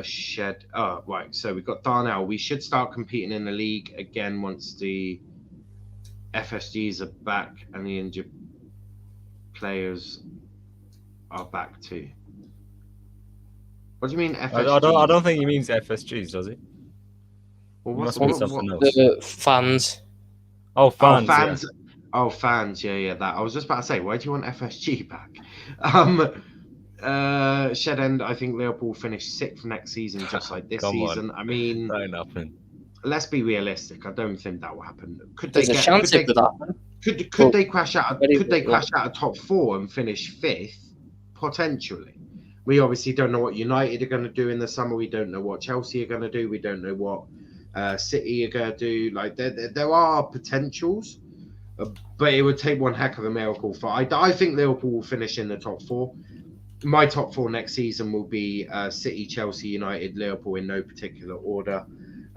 Shed. Oh, right. So we've got Darnell. We should start competing in the league again once the FSGs are back and the injured players are back too. What do you mean FSGs? I don't think he means FSGs, does he? Well, something else. The fans. Oh, fans. Fans. Yeah. Oh, fans. Yeah. That I was just about to say. Why do you want FSG back? Shed End. I think Liverpool finish 6th next season, just like this season. I mean, that ain't happening. Let's be realistic. I don't think that will happen. Could they crash out? Could they crash out a top 4 and finish 5th? Potentially. We obviously don't know what United are going to do in the summer. We don't know what Chelsea are going to do. We don't know what City are going to do. Like there are potentials, but it would take one heck of a miracle for. I think Liverpool will finish in the top 4. My top 4 next season will be City, Chelsea, United, Liverpool in no particular order.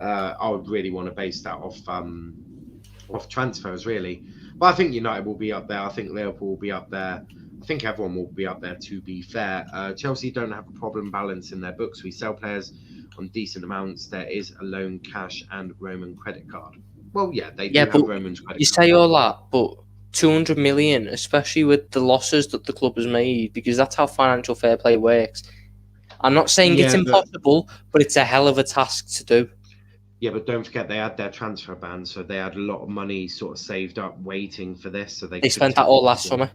I would really want to base that off transfers, really. But I think United will be up there. I think Liverpool will be up there. I think everyone will be up there, to be fair. Chelsea don't have a problem balancing their books. We sell players on decent amounts. There is a loan, cash, and Roman credit card. Well, yeah, they do have Roman's credit you card. say all that, but 200 million, especially with the losses that the club has made, because that's how financial fair play works. I'm not saying it's impossible, but it's a hell of a task to do. Yeah, but don't forget they had their transfer ban, so they had a lot of money sort of saved up waiting for this. So they spent that all last summer.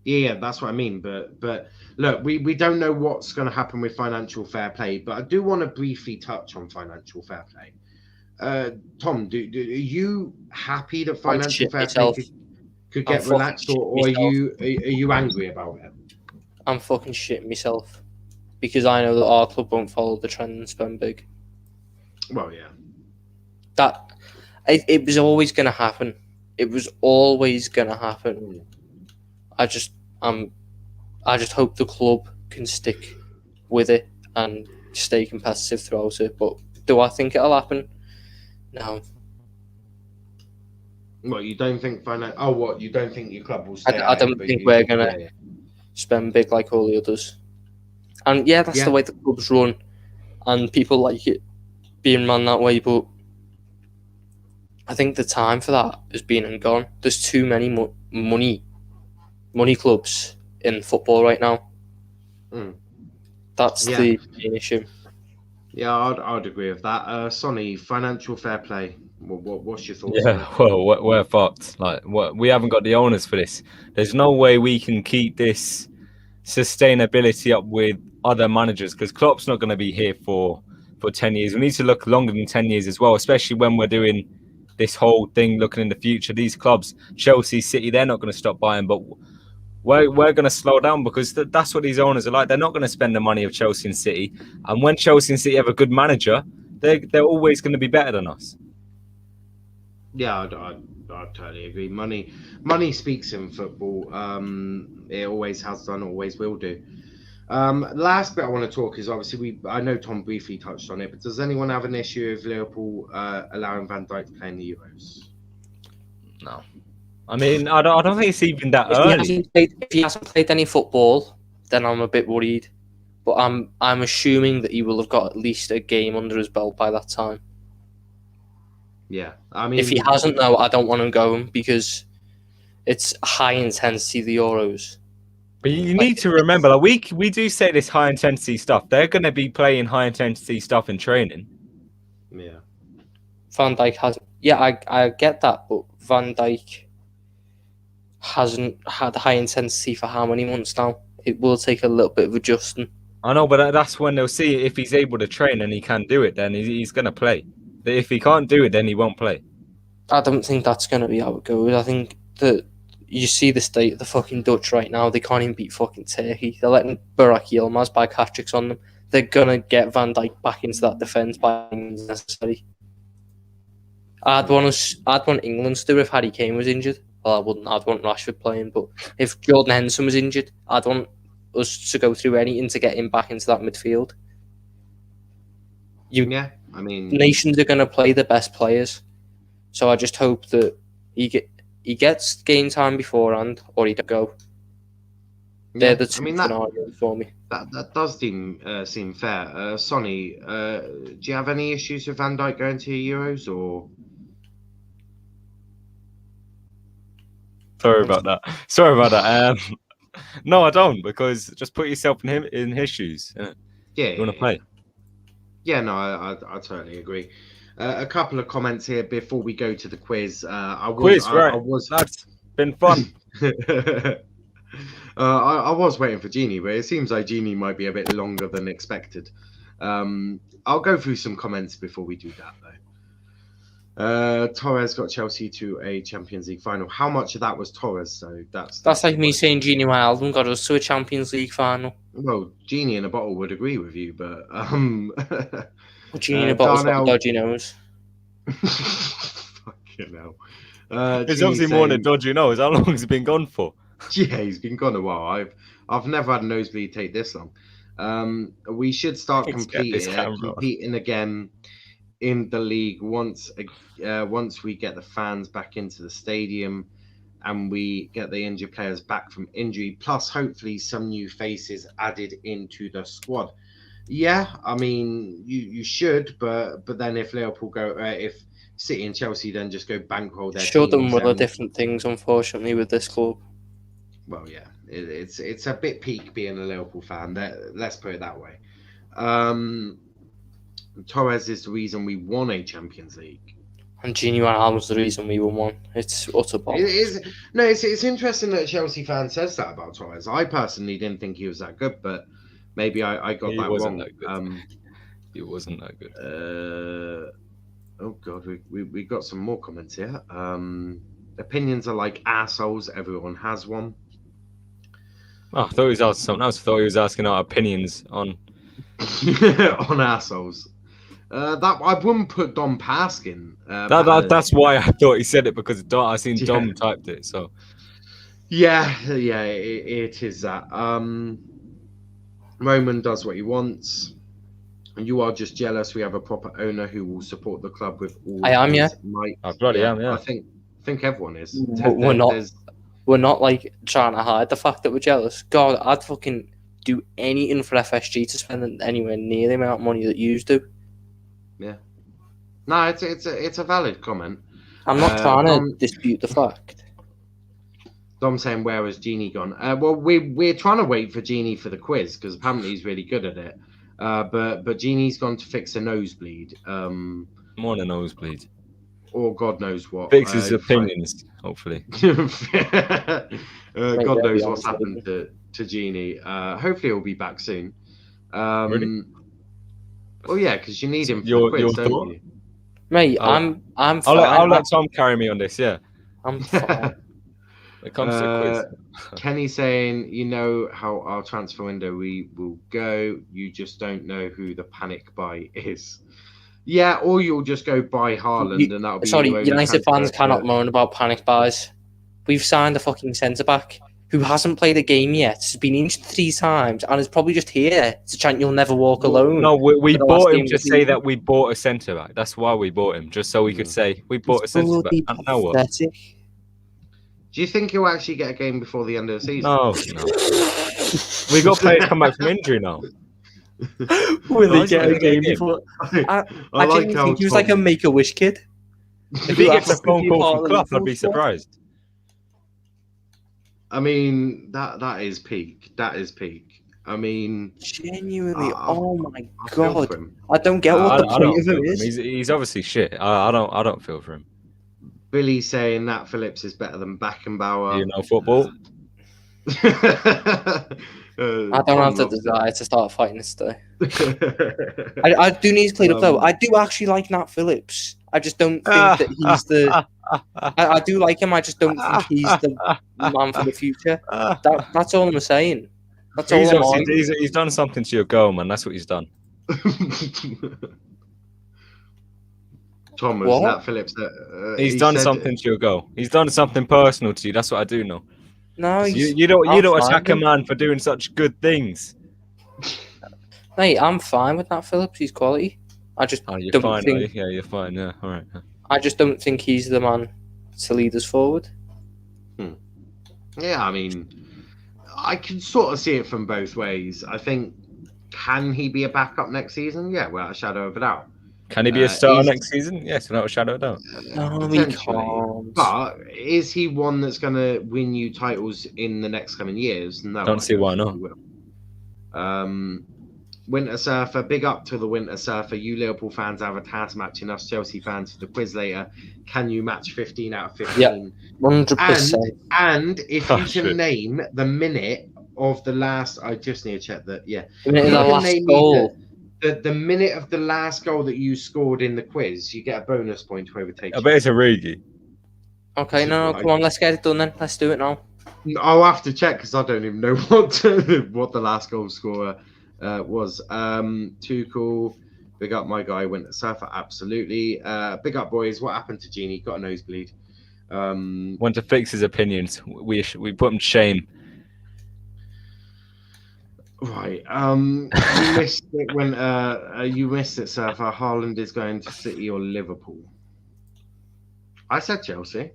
Yeah, that's what I mean. But look, we don't know what's going to happen with financial fair play, but I do want to briefly touch on financial fair play. Tom, are you happy that financial fair play could get relaxed, or are you angry about it? I'm fucking shitting myself because I know that our club won't follow the trend and spend big. Well, yeah. That it was always going to happen. It was always going to happen. I just hope the club can stick with it and stay competitive throughout it. But do I think it'll happen? No. Well, you don't think you don't think your club will stay? I don't think we're gonna spend big like all the others. And yeah, that's the way the club's run, and people like it being run that way. But I think the time for that has been and gone. There's too many money clubs in football right now. That's the main issue. Yeah, I'd agree with that. Sonny, financial fair play. What's your thoughts? Yeah, well, we're fucked. We haven't got the owners for this. There's no way we can keep this sustainability up with other managers, because Klopp's not going to be here for 10 years. We need to look longer than 10 years as well, especially when we're doing this whole thing looking in the future. These clubs, Chelsea, City, they're not going to stop buying, but we're going to slow down, because that's what these owners are like. They're not going to spend the money of Chelsea and City, and when Chelsea and City have a good manager, they're always going to be better than us. Yeah, I totally agree. Money speaks in football. It always has done, always will do. Last bit I want to talk is obviously I know Tom briefly touched on it, but does anyone have an issue with Liverpool allowing Van Dijk to play in the Euros? No. I mean, I don't think it's even that early. If he hasn't played any football, then I'm a bit worried. But I'm assuming that he will have got at least a game under his belt by that time. Yeah, I mean, if he hasn't, though, I don't want him going, because it's high intensity, the Euros. But you need to remember, we do say this high intensity stuff. They're going to be playing high intensity stuff in training. Yeah. Van Dijk hasn't. Yeah, I get that, but Van Dijk hasn't had high intensity for how many months now? It will take a little bit of adjusting. I know, but that's when they'll see if he's able to train and he can do it, then he's going to play. If he can't do it, then he won't play. I don't think that's going to be how it goes. I think that you see the state of the fucking Dutch right now. They can't even beat fucking Turkey. They're letting Burak Yilmaz buy hat-tricks on them. They're going to get Van Dijk back into that defence by any means necessary. I'd want England to do it if Harry Kane was injured. Well, I wouldn't. I'd want Rashford playing. But if Jordan Henderson was injured, I'd want us to go through anything to get him back into that midfield. Yeah, I mean, nations are going to play the best players, so I just hope that he gets game time beforehand, or he don't go. They're the two scenarios for me. That does seem fair. Sonny, do you have any issues with Van Dijk going to Euros, or? Sorry about that. No, I don't, because just put yourself in his shoes. Yeah, you want to play. Yeah, no, I totally agree. A couple of comments here before we go to the quiz. That's been fun. I was waiting for Gini, but it seems like Gini might be a bit longer than expected. I'll go through some comments before we do that, though. Torres got Chelsea to a Champions League final. How much of that was Torres? So that's like me saying Gini Wijnaldum got us to a Champions League final. Well, Genie in a bottle would agree with you, but Genie in a bottle's got a dodgy nose. Fucking hell. It's obviously more than a dodgy nose. How long has he been gone for? Yeah, he's been gone a while. I've never had a nosebleed take this long. We should start competing again in the league once we get the fans back into the stadium and we get the injured players back from injury, plus hopefully some new faces added into the squad. Yeah, I mean, you should, but then if Liverpool go, if City and Chelsea then just go bankroll their Should them teams, with then, different things, unfortunately, with this club. well, yeah, it's a bit peak being a Liverpool fan. Let's put it that way. Torres is the reason we won a Champions League. And Gini was the reason we won one. It's utter bollocks. It's interesting that a Chelsea fan says that about Torres. I personally didn't think he was that good, but maybe I got that wrong. He wasn't that good. Oh God, we got some more comments here. Opinions are like assholes. Everyone has one. Oh, I thought he was asking something else. I thought he was asking our opinions on on assholes. That I wouldn't put Dom Paskin. That's why I thought he said it, because I seen Dom typed it. So yeah, it is that. Roman does what he wants. And you are just jealous. We have a proper owner who will support the club with all. I am, yeah. Might. I bloody am, yeah. I think everyone is. We're not like trying to hide the fact that we're jealous. God, I'd fucking do anything for FSG to spend anywhere near the amount of money that you do. Yeah. No, it's a valid comment. I'm not trying to dispute the fact. Dom saying, where has Gini gone? Well, we're trying to wait for Gini for the quiz, because apparently he's really good at it. But Gini's gone to fix a nosebleed. More than a nosebleed. Or God knows what. Fix his opinions, hopefully. God knows what's happened to Gini. Hopefully he'll be back soon. Really? Well, yeah, because you need him for Your the quiz, thought? don't you? Mate, I'm fine. I'll let Tom carry me on this, yeah. I'm fine. It comes to the quiz. Kenny saying, you know how our transfer window we will go. You just don't know who the panic buy is. Yeah, or you'll just go buy Haaland and that'll be. Sorry, United fans cannot moan about panic buys. We've signed a fucking centre back who hasn't played a game yet. Has been injured 3 times and is probably just here to chant "You'll never walk alone." No, we bought him to say that we bought a centre back. That's why we bought him, just so we could say we bought a centre back. And now what? Do you think he'll actually get a game before the end of the season? No. We got players come back from injury now. Will he get a game before? I like think he was like a Make-A-Wish kid. If he gets a phone call from Klopp, I'd be surprised. I mean, that is peak. That is peak. I mean, genuinely, oh my God, I don't get what the point of him is. He's obviously shit. I don't feel for him. Billy saying Nat Phillips is better than Beckenbauer. You know football. I don't have the desire to start fighting this day. I do need to clear up though. I do actually like Nat Phillips. I just don't think that he's the. I do like him. I just don't think he's the man for the future. That's all I'm saying. That's all. He's done something to your goal, man. That's what he's done. Thomas, Nat Phillips. He's done something to your goal. He's done something personal to you. That's what I do know. No, you don't attack a man for doing such good things. Mate, I'm fine with Nat Phillips. He's quality. I just you're fine. Yeah, you're fine. Yeah, all right. I just don't think he's the man to lead us forward. Yeah, I mean, I can sort of see it from both ways. I think, can he be a backup next season? Yeah, without a shadow of a doubt. Can he be a starter next season? Yes, without a shadow of a doubt. No, he can't. But is he one that's going to win you titles in the next coming years? No. Don't see why not. Winter Surfer, big up to the Winter Surfer. You Liverpool fans have a task matching us Chelsea fans for the quiz later. Can you match 15 out of 15? Yeah, 100%. And if you can name the minute of the last, I just need to check that. Yeah, the minute of the last goal. The minute of the last goal that you scored in the quiz, you get a bonus point to overtake. I bet it's a Origi. Okay, no, come on, let's get it done then. Let's do it now. I'll have to check because I don't even know what the last goal scorer was. Tuchel, big up my guy, Winter Surfer, absolutely. Big up boys. What happened to Gini? Got a nosebleed. Want to fix his opinions. We put him to shame. Right. You missed it when you missed it, Surfer. Haaland is going to City or Liverpool. I said Chelsea.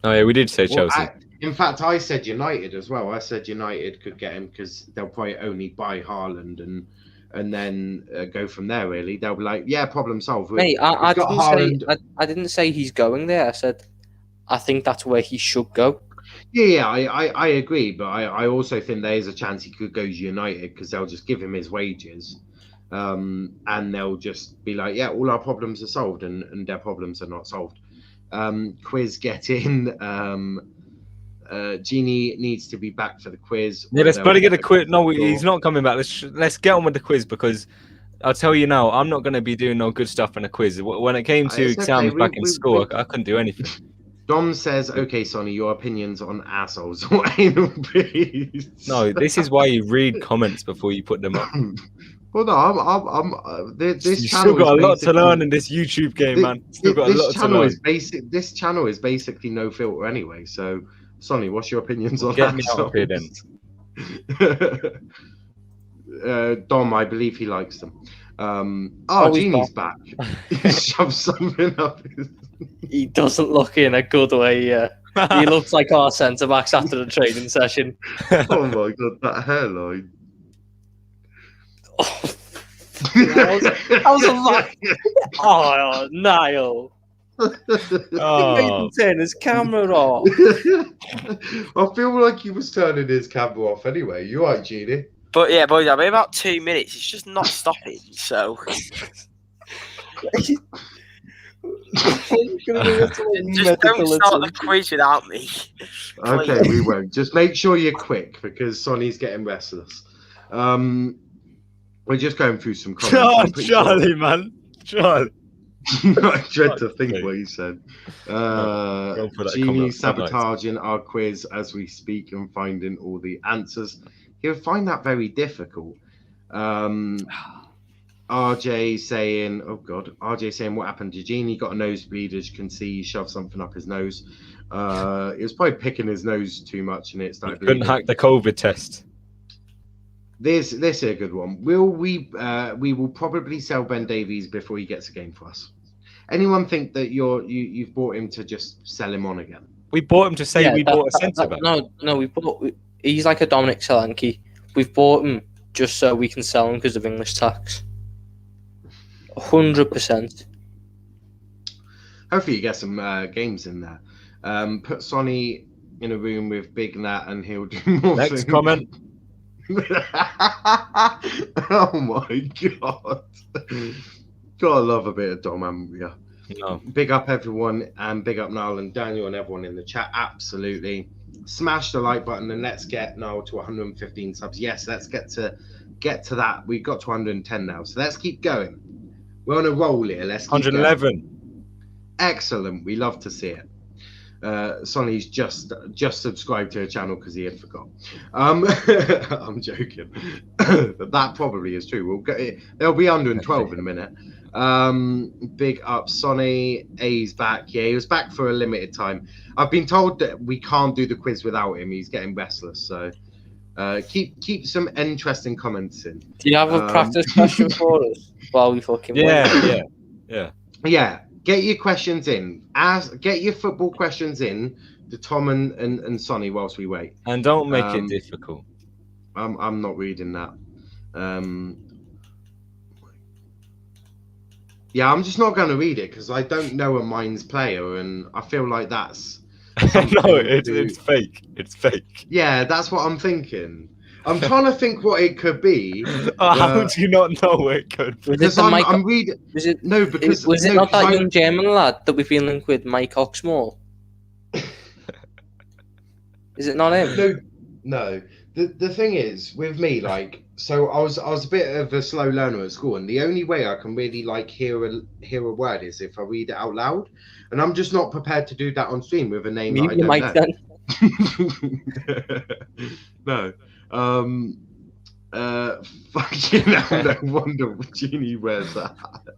Oh yeah, we did say Well, Chelsea. in fact, I said United as well. I said United could get him because they'll probably only buy Haaland and then go from there. Really, they'll be like, yeah, problem solved. Mate, We've got Haaland. I didn't say he's going there. I said I think that's where he should go. Yeah, I agree, but I also think there is a chance he could go to United because they'll just give him his wages, and they'll just be like, yeah, all our problems are solved, and their problems are not solved. Quiz get in. Gini needs to be back for the quiz. Yeah, let's better get a quiz. No, he's not coming back. Let's get on with the quiz because I'll tell you now, I'm not going to be doing no good stuff in a quiz. When it came to exams back in school, I couldn't do anything. Dom says, okay, Sonny, your opinions on assholes or anal beads. No, this is why you read comments before you put them up. Well, no, this you channel still got a lot to learn in this YouTube game, man. Still got a lot to learn. This channel is basically no filter anyway. So, Sonny, what's your opinions on Get me out of here then. Dom, I believe he likes them. Gini's back. Shove something up his... He doesn't look in a good way. He looks like our centre backs after the training session. Oh my god, that hairline! How's a lot? Oh, Niall! Oh. He made him turn his camera off. I feel like he was turning his camera off anyway. You right, Gini? But yeah, boys, I'll be about 2 minutes. It's just not stopping. So just don't start the quiz without me. Okay, we won't. Just make sure you're quick because Sonny's getting restless. We're just going through some comments. Oh, Charlie, man. Charlie. I dread to think what he said. Genie sabotaging our quiz as we speak and finding all the answers. He'll find that very difficult. RJ saying, oh God, RJ saying, what happened to Genie? Got a nosebleed, as you can see, he shoved something up his nose. He was probably picking his nose too much and it started bleeding. Couldn't hack the COVID test. This is a good one. We will probably sell Ben Davies before he gets a game for us. Anyone think that you've bought him to just sell him on again? We bought him to say we bought a centre back. No, he's like a Dominic Solanke. We've bought him just so we can sell him because of English tax. 100%. Hopefully you get some games in there. Put Sonny in a room with Big Nat and he'll do more Next things. comment. Oh my God. Gotta love a bit of Dom, haven't we? No. Big up everyone and big up Niall and Daniel and everyone in the chat. Absolutely. Smash the like button and let's get Niall to 115 subs. Yes, let's get to that. We got to 110 now, so let's keep going. We're on a roll here. Let's keep 111. going. Excellent. We love to see it. Sonny's just subscribed to a channel because he had forgot. I'm joking. But that probably is true. They'll be 112 in a minute. Big up Sonny. A's back. Yeah, he was back for a limited time. I've been told that we can't do the quiz without him. He's getting restless. So keep some interesting comments in. Do you have a practice question for us while we fucking wait? Yeah. Get your questions in. Get your football questions in to Tom and Sonny whilst we wait. And don't make it difficult. I'm not reading that. Yeah, I'm just not going to read it because I don't know a Mainz player, and I feel like that's. No, it's fake. It's fake. Yeah, that's what I'm thinking. I'm trying to think what it could be. How do you not know what it could be? Because I'm reading. Was it not that young German lad that we've been linked with, Mike Oxmall? Is it not him? No. The thing is with me, like, so I was a bit of a slow learner at school, and the only way I can really like hear a word is if I read it out loud, and I'm just not prepared to do that on stream with a name that I don't know. No. Fucking hell, no wonder Genie wears that hat.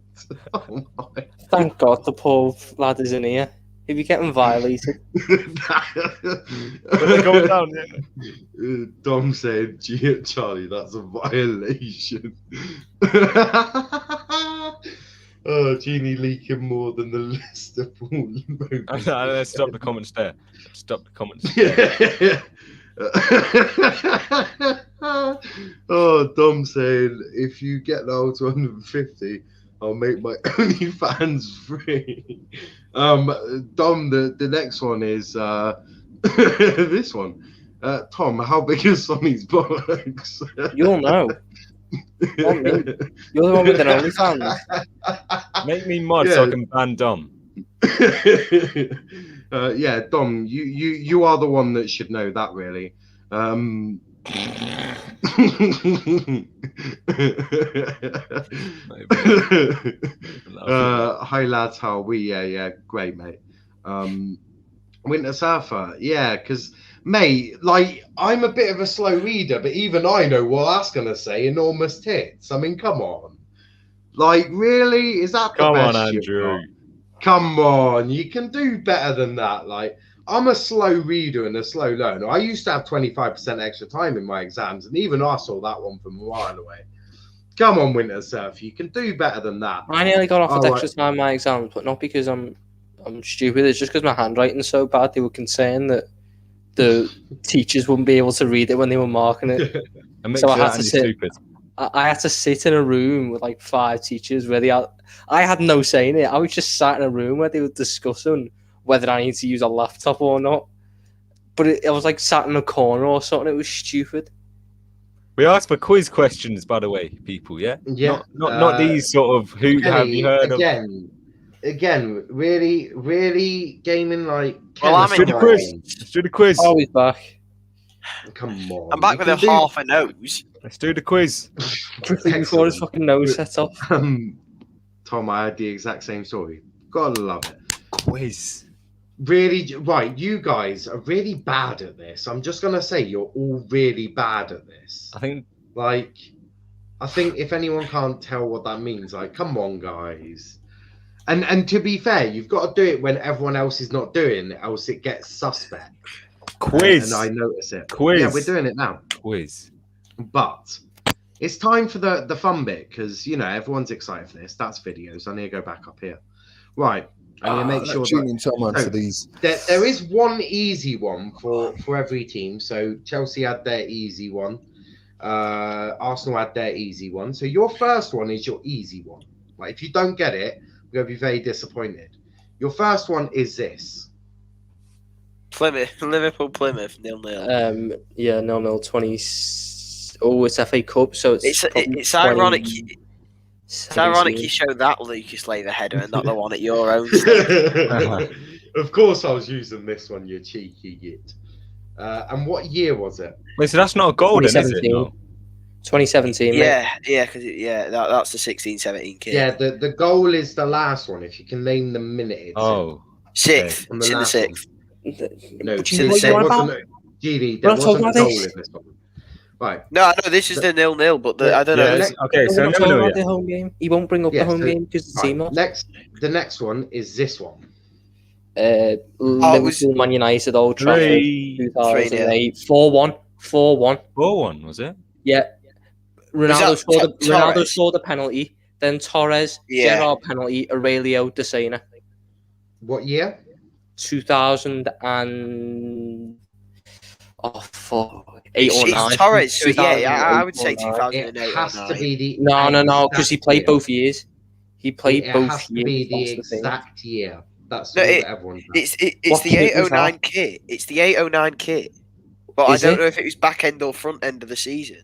Oh my. Thank God the poor lad isn't here. He'd be getting violated. They're going down, yeah. Dom said, Charlie, that's a violation. Oh, Genie leaking more than the list of all moments. Let's stop the comments there. Stop the comments there. Oh, Dom saying, if you get now to 150, I'll make my OnlyFans free. Dom, the next one is this one. Tom, how big is Sonny's bollocks? You'll know. Not me. You're the one with the OnlyFans. Make me mod so I can ban Dom. Yeah, Dom, you are the one that should know that, really. Hi lads, how are we? Yeah, great, mate. Winter Surfer, yeah, because mate, like, I'm a bit of a slow reader, but even I know what that's gonna say. Enormous tits. I mean, come on, like, really, is that the Come best on, you've Andrew. got? Come on, you can do better than that. Like, I'm a slow reader and a slow learner. I used to have 25% extra time in my exams, and even I saw that one from a while away. Come on, Winter Surf, you can do better than that. I nearly got off with All extra time in my exams, but not because I'm stupid. It's just because my handwriting's so bad. They were concerned that the teachers wouldn't be able to read it when they were marking it. So I had to sit. Stupid. I had to sit in a room with like 5 teachers where I had no say in it. I was just sat in a room where they were discussing whether I need to use a laptop or not. But I was like sat in a corner or something. It was stupid. We asked for quiz questions, by the way, people. Yeah, Yeah, not these sort of who have you heard of? Again, really gaming like. Well, I'm Let's do the quiz. Let's do the quiz. Oh, he's back. Come on, I'm back you with a can do- half a nose. Let's do the quiz. Before his fucking nose set off. Tom, I had the exact same story. Gotta love it. Quiz. Really, right? You guys are really bad at this. I'm just gonna say you're all really bad at this. I think I think if anyone can't tell what that means, like, come on, guys. And to be fair, you've got to do it when everyone else is not doing it, else it gets suspect. quiz. And I notice it. Quiz. Yeah, we're doing it now. Quiz. But it's time for the fun bit, because, you know, everyone's excited for this. That's videos. I need to go back up here. Right. I need to make sure Genie and Tom answer these. there is one easy one for every team. So Chelsea had their easy one. Arsenal had their easy one. So your first one is your easy one. Like, if you don't get it, you're going to be very disappointed. Your first one is this. Liverpool, Plymouth, 0-0. Yeah, 0-0, 20. Oh, it's FA Cup, so it's ironic. It's ironic you show that Lucas Laver header and not the one at your own stadium. Of course, I was using this one, you cheeky git. And what year was it? Wait, so that's not a goal, then, is it? No. 2017. Yeah, because that's the 16-17 kid. Yeah, the goal is the last one. If you can name the minute. It's Oh, sixth. on It's in the last sixth. No, But you know what there you're on wasn't. Gini, there We're not wasn't talking a about goal this. in this one. Right. No, this is the 0-0, but I don't know. yeah, okay, We're so not talking no, about the home game. He won't bring up Yeah, the home so- game because it's Right, team off. the next one is this one. Liverpool, Man United, Old Trafford, 2008, 4-1, 4-1. 4-1, was it? Yeah, Ronaldo that scored. Ronaldo Torres? scored a penalty. Then Torres, Yeah. Gerrard penalty, Aurelio De Sena. What year? 2000 and fuck, 8 or 9. It's Torres, so yeah, 2008 I would say or 9. 2008 It or has 9. to be the No, because he exact played year. both years. He played It both has to years. be the that's the thing. exact year. That's No, all it- that everyone's It's What the kit was 809 that? kit. It's the 809 kit. But Is I don't it? know if it was back end or front end of the season.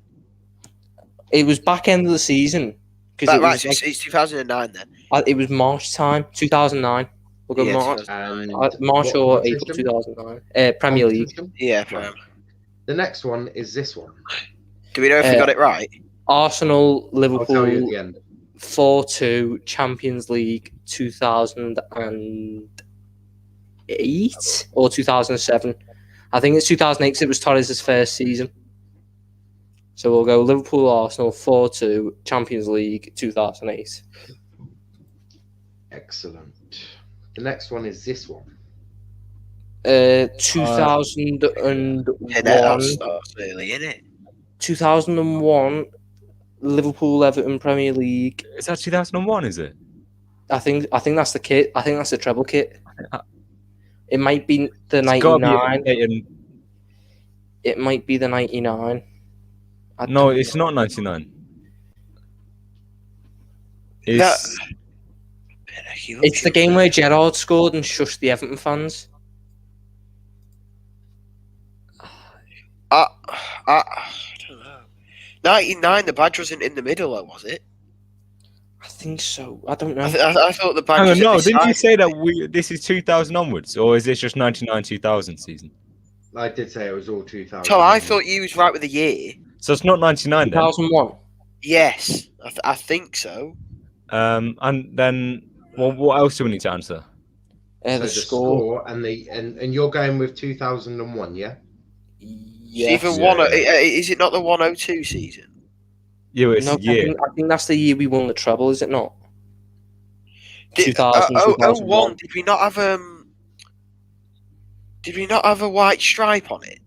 It was back end of the season because But, it right, was so like, it's 2009 then. it was March time, 2009. We'll go Yeah, March, 2009. And March what or competition? April 2009. Premier League. Competition? Yeah, Right. The next one is this one. Do we know if we got it right? Arsenal, I'll tell you at Liverpool, the end. 4-2 Champions League 2008 or 2007. I think it's 2008 because it was Torres' first season. So we'll go Liverpool, Arsenal, 4-2 Champions League 2008. Excellent. The next one is this one. 2001. Yeah, that's early, isn't it? 2001 Liverpool Everton Premier League. Is that 2001, is it? I think that's the kit. I think that's the treble kit. It might be the It's gotta be 99. 88 It might be the 99. No, it's not 99. It's It's the game where Gerrard scored and shushed the Everton fans. I don't know. 99, the badge wasn't in the middle, though, was it? I think so. I don't know. I thought the badge hang was on, no, at the didn't you side. say that this is 2000 onwards, or is this just 99-2000 season? I did say it was all 2000. Tom, I thought you was right with the year. So it's not 99 then. 2001. Yes, I think so. And then, well, what else do we need to answer? So The score. and you're going with 2001, yeah? Yes. Even is it not the 102 season? Yeah, it's No, a year. I think that's the year we won the treble, is it not? Did, 2000, 01, did we not have a white stripe on it?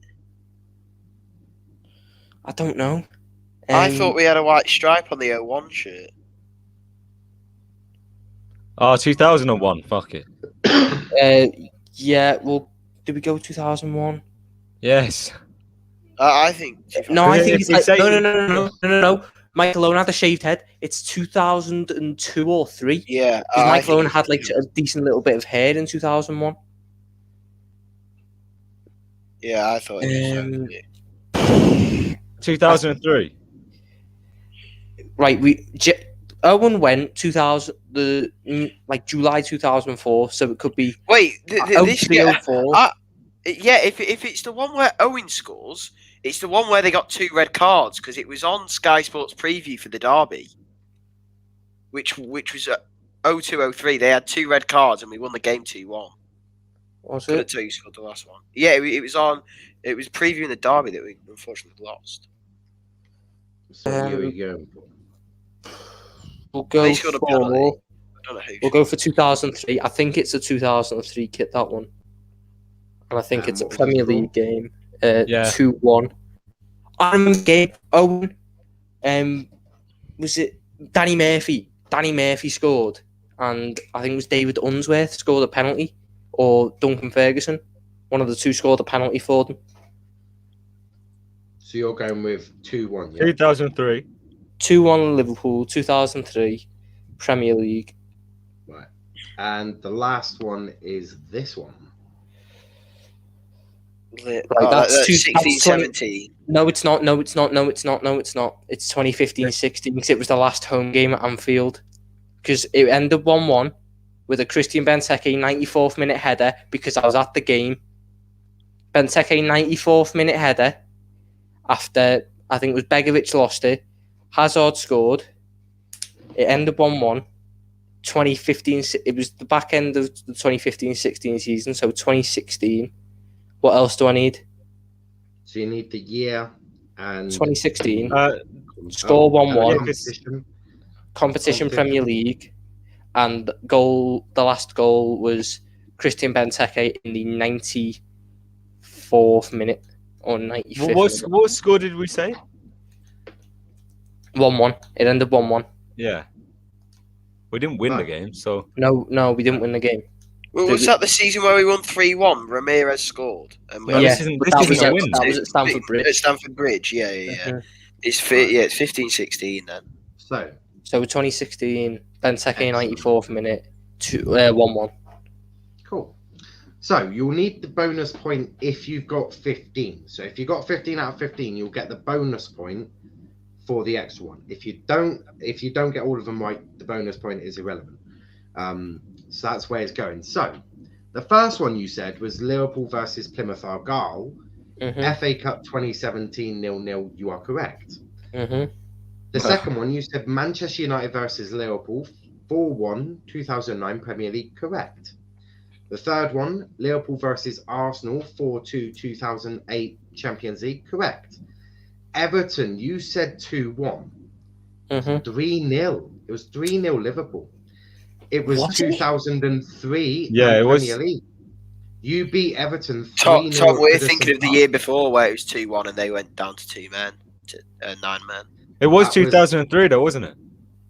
I don't know. I thought we had a white stripe on the 01 shirt. Oh, 2001. Fuck it. Yeah. Well, did we go 2001? Yes. I think. No, I think If it's we like, say- no. Michael Owen had a shaved head. It's 2002 or 3. Yeah, Because Michael Owen had like a decent little bit of hair in 2001. Yeah, I thought it was. 2003. Right, Owen went 2000 July 2004, so it could be Wait, this 03, 04. yeah, if it's the one where Owen scores, it's the one where they got 2 red cards because it was on Sky Sports preview for the derby, which was 02-03. They had 2 red cards and we won the game 2-1. Was Couldn't it? tell you scored the last one. Yeah, it was on. It was previewing the derby that we unfortunately lost. So here we go. We'll go They scored a penalty. for. I don't know who. We'll go for 2003. I think it's a 2003 kit, that one. And I think it's a what was Premier the score? League game. Yeah. 2-1. I remember the game. Owen. Was it Danny Murphy? Danny Murphy scored. And I think it was David Unsworth scored a penalty. Or Duncan Ferguson. One of the two scored a penalty for them. So you're going with 2-1, yeah? 2003. 2-1 Liverpool. 2003 Premier League. Right. And the last one is this one. That's 16, 17. No, it's not. It's 2015-16 because it was the last home game at Anfield. Because it ended 1-1 with a Christian Benteke 94th minute header because I was at the game. Benteke 94th minute header after, I think it was Begovic lost it. Hazard scored. It ended 1-1. 2015, it was the back end of the 2015-16 season, so 2016. What else do I need? So you need the year and 2016. Score 1-1. Competition Premier League. And the last goal was Christian Benteke in the 94th minute or 95th. What score did we say? 1-1. It ended 1-1. Yeah. We didn't win the game, so... No, we didn't win the game. Well, was that the season where we won 3-1? Ramirez scored. And No, this isn't a win. That was at Stamford Bridge. At Stamford Bridge, yeah. Mhm. It's 15-16 then. So 2016, Benteke 94th minute, 1-1. cool. So you'll need the bonus point if you've got 15. So if you got 15 out of 15, you'll get the bonus point for the extra one. If you don't get all of them right, the bonus point is irrelevant. So that's where it's going. So the first one you said was Liverpool versus Plymouth Argyle, FA Cup 2017 0-0. You are correct. The second one you said Manchester United versus Liverpool 4-1 2009 Premier League. Correct. The third one, Liverpool versus Arsenal 4-2 2008 Champions League. Correct. Everton, you said 2-1. 3-0. It was 3-0 Liverpool. It was 2003 Yeah, it was. Premier League. You beat Everton 3-0. Tom, we're at thinking Goodison of the Park. year before where it was 2-1 and they went down to 2 men, to 9 men. It was That was- 2003 though, wasn't it?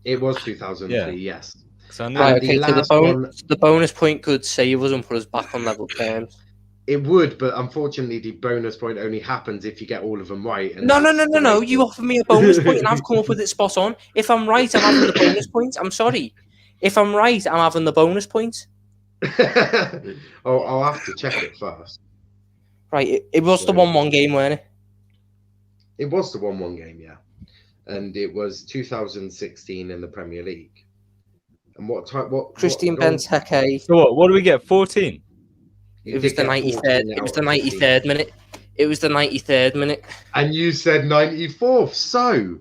It was 2003, yes. 'Cause I know Right, the okay, so last one- the bonus point could save us and put us back on level terms. It would, but unfortunately, the bonus point only happens if you get all of them right. And No. that's the way You offered me a bonus point and I've come up with it spot on. If I'm right, I'm having the bonus point. I'm sorry. If I'm right, I'm having the bonus point. I'll have to check it first. Right, it was the 1-1 game, weren't it? It was the 1-1 game, yeah. And it was 2016 in the Premier League. And what type? What? Christian what goal- Benteke. So what do we get? 14. You It was did the get 93rd. 14 It was out the of 15. 93rd minute. It was the 93rd minute. And you said 94th. So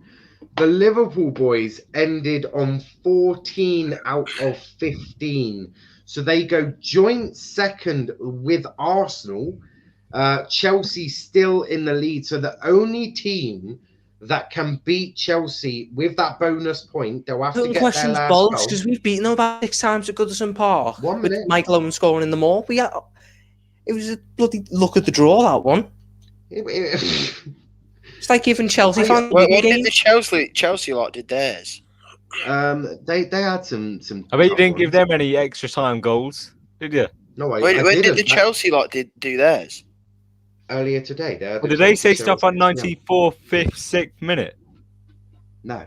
the Liverpool boys ended on 14 out of 15. So they go joint second with Arsenal. Chelsea still in the lead. So the only team that can beat Chelsea with that bonus point, they'll have to Putting get their questions last bollocks goal. because we've beaten them about 6 times at Goodison Park. 1 with minute. Michael Owen scoring in the more. It was a bloody look at the draw, that one. It's like giving Chelsea fans When a did game. the Chelsea lot did theirs? They had some. I bet you tough didn't give ones. them any extra time goals, did you? No, I When did didn't. the Chelsea lot do theirs? Earlier today? Or did they say stuff on 94th, 5th, 6th minute? No.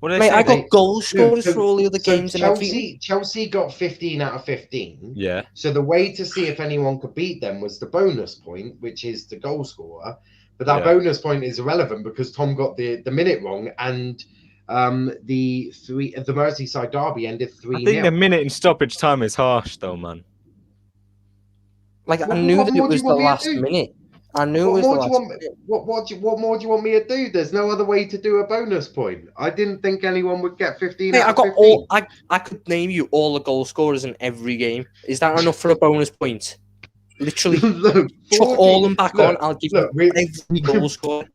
What did they Mate, say? I got goal scorers so- for all the other So games and everything. Chelsea got 15 out of 15. Yeah. So the way to see if anyone could beat them was the bonus point, which is the goal scorer. But that Yeah. bonus point is irrelevant because Tom got the minute wrong, and the Merseyside derby ended 3-0. I think the minute in stoppage time is harsh, though, man. Like, I What knew more that do it you was the want me to last do? minute. I knew it What was the more do you last want? minute. What more do you want me to do? There's no other way to do a bonus point. I didn't think anyone would get 15 Mate, out I of got 15. all. I could name you all the goal scorers in every game. Is that enough for a bonus point? Literally, Look, chuck all them back look, on. I'll give look, you every goal scorer.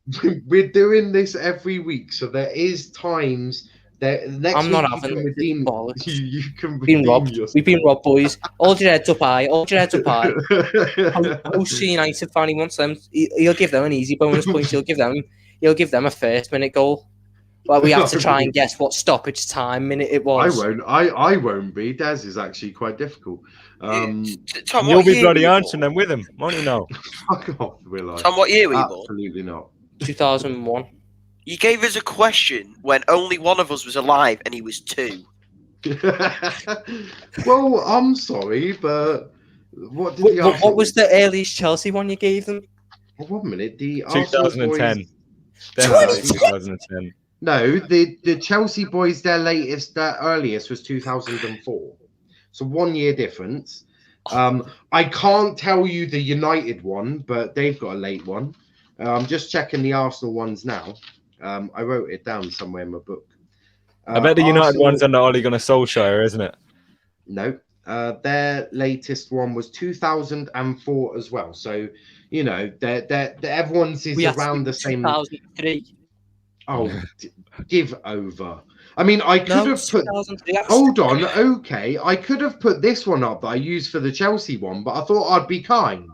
We're doing this every week, so there is times that next I'm not week having you can it. redeem. Bollocks. You can We've been redeem robbed. yourself. We've been robbed, boys. Hold your heads up high. Hold your heads up high. Host United fan, he wants them. He'll give them an easy bonus point. He'll give them a first minute goal. But we have to try and guess what stoppage time minute it I was. won't. I won't be. Des is actually quite difficult. Tom, You'll what be year bloody were you answering born? them with him, won't you know? Fuck off, will I? Tom, what year were you born? Absolutely not. 2001. You gave us a question when only one of us was alive and he was 2. Well, I'm sorry, but what did the Arsenal... What was the earliest Chelsea one you gave them? 1 minute. The Arsenal 2010. boys... Definitely 2010. No, the Chelsea boys, their earliest was 2004. So 1 year difference. I can't tell you the United one, but they've got a late one. I'm just checking the Arsenal ones now. I wrote it down somewhere in my book. I bet the United Arsenal- one's under Ole Gunnar Solskjaer, isn't it? No, their latest one was 2004 as well. So, you know, everyone's is around the same. 2003. Oh, give over. I mean, I could have put. 2003. Hold on, okay. I could have put this one up that I used for the Chelsea one, but I thought I'd be kind.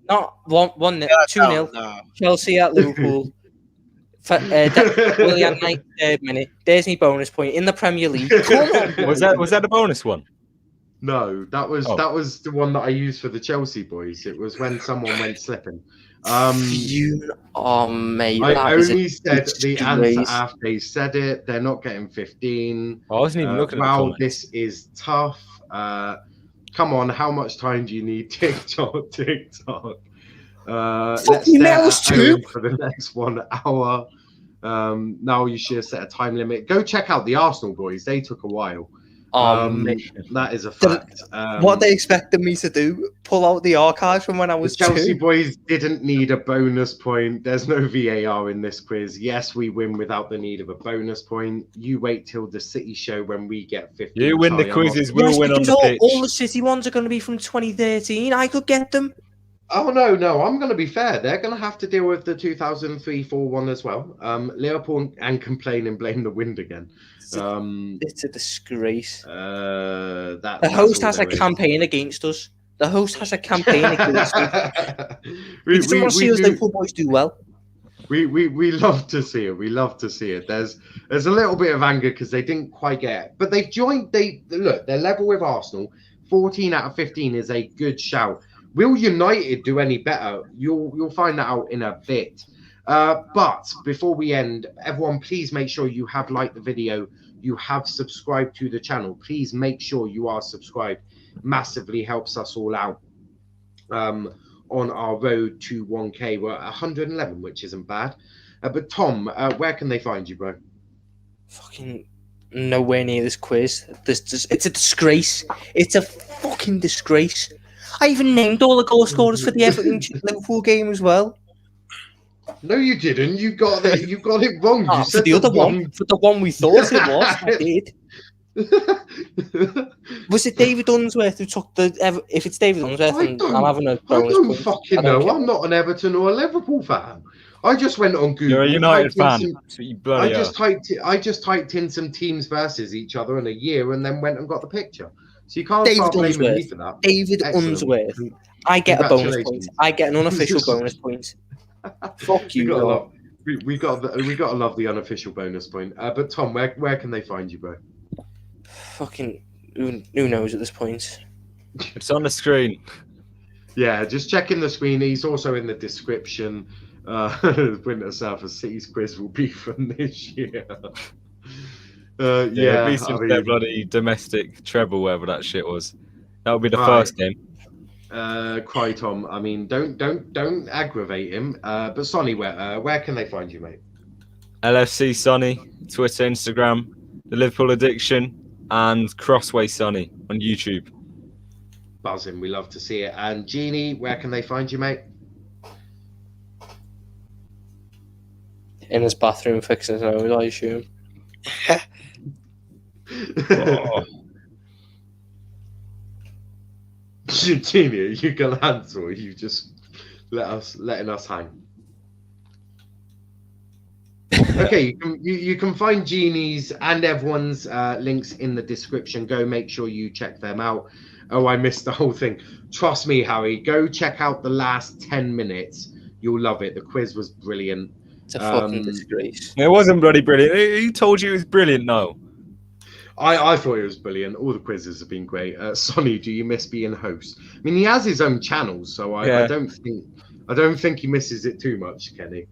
Not 1-0, 2-0. No. Chelsea at Liverpool. Willian 93rd minute. There's my bonus point in the Premier League. Come on. Was that the bonus one? No, that was the one that I used for the Chelsea boys. It was when someone went slipping. Mate. I only said the disgrace. answer after they said it. They're not getting 15. I wasn't even looking at the Wow, comments. this is tough. Come on, how much time do you need? TikTok. Let's Fucking stay hell, at it's 2. home for the next 1 hour. Now you should have set a time limit. Go check out the Arsenal boys. They took a while. Mate. That is a fact. What they expected me to do? Pull out the archives from when I The was Chelsea 2? boys didn't need a bonus point. There's no VAR in this quiz. Yes, we win without the need of a bonus point. You wait till the City show when we get 50. You win the quizzes, we'll win on because the pitch. all the City ones are going to be from 2013. I could get them. Oh, no. I'm going to be fair. They're going to have to deal with the 2003-4 one as well. Liverpool and complain and blame the wind again. It's a disgrace. The host has a campaign against us. The host has a campaign against us. He doesn't want to see us Liverpool boys do well. We love to see it. We love to see it. There's a little bit of anger because they didn't quite get it, but they've joined. They're level with Arsenal. 14 out of 15 is a good shout. Will United do any better? You'll find that out in a bit. But before we end, everyone, please make sure you have liked the video. You have subscribed to the channel. Please make sure you are subscribed. Massively helps us all out. On our road to 1K, we're at 111, which isn't bad. But Tom, where can they find you, bro? Fucking nowhere near this quiz. It's a disgrace. It's a fucking disgrace. I even named all the goal scorers for the Everton Liverpool game as well. No, you didn't. You got it wrong. You For the other one, for the one we thought it was, I did. Was it David Unsworth who took the? If it's David Unsworth, I'm having a bonus. I don't fucking know. I'm not an Everton or a Liverpool fan. I just went on Google. You're a United fan. I just typed in some teams versus each other in a year, and then went and got the picture. So you can't start blaming me for that. David Unsworth. I get a bonus point. I get an unofficial bonus point. Fuck you. We got to love the unofficial bonus point. But Tom, where can they find you, bro? Fucking who knows at this point? It's on the screen. Yeah, just checking the screen. He's also in the description. Winter South City's quiz will be from this year. At least their bloody domestic treble, wherever that shit was. That would be the first game. Cry Tom. I mean, don't aggravate him. But Sonny, where can they find you, mate? LFC Sonny, Twitter, Instagram, The Liverpool Addiction, and Crossway Sonny on YouTube. Buzzing, we love to see it. And Gini, where can they find you, mate? In his bathroom fixing his nose, I assume. Gini, you can answer, or you just letting us hang? Okay, you can find Gini's and everyone's links in the description. Go make sure you check them out. Oh, I missed the whole thing. Trust me, Harry. Go check out the last 10 minutes. You'll love it. The quiz was brilliant. It's a fucking disgrace. It wasn't bloody brilliant. Who told you it was brilliant? No. I thought it was brilliant. All the quizzes have been great. Sonny, do you miss being host? I mean, he has his own channel, so I don't think he misses it too much, Kenny.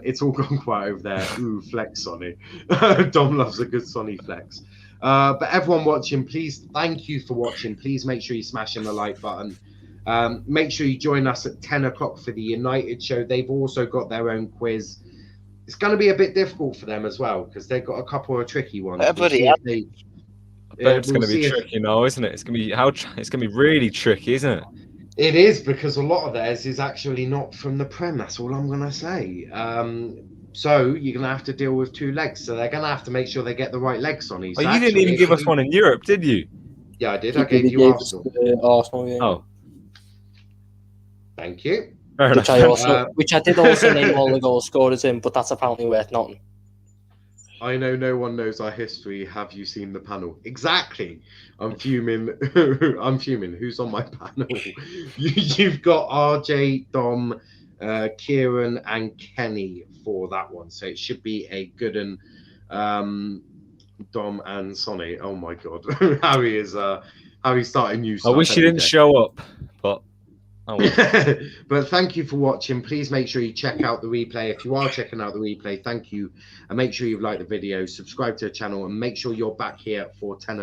It's all gone quiet over there. Ooh, flex, Sonny. Dom loves a good Sonny flex. But everyone watching, please, thank you for watching. Please make sure you smash in the like button. Make sure you join us at 10 o'clock for the United show. They've also got their own quiz. It's going to be a bit difficult for them as well because they've got a couple of tricky ones. I bet it's going to be tricky now, isn't it? It's going to be really tricky, isn't it? It is, because a lot of theirs is actually not from the Prem. That's all I'm going to say. So you're going to have to deal with two legs. So they're going to have to make sure they get the right legs on these. Oh, you didn't even give us one in Europe, did you? Yeah, I did. I gave you Arsenal. Arsenal, yeah. Oh. Thank you. Which I did also name all the goal scorers in, but that's apparently worth nothing. I know no one knows our history. Have you seen the panel? Exactly. I'm fuming. I'm fuming. Who's on my panel? You've got RJ, Dom, Kieran, and Kenny for that one. So it should be a good one. Dom and Sonny. Oh my God. Harry's starting new stuff. I wish you didn't show up, but oh well. But thank you for watching. Please make sure you check out the replay. If you are checking out the replay, thank you. And make sure you've liked the video, subscribe to the channel, and make sure you're back here for 10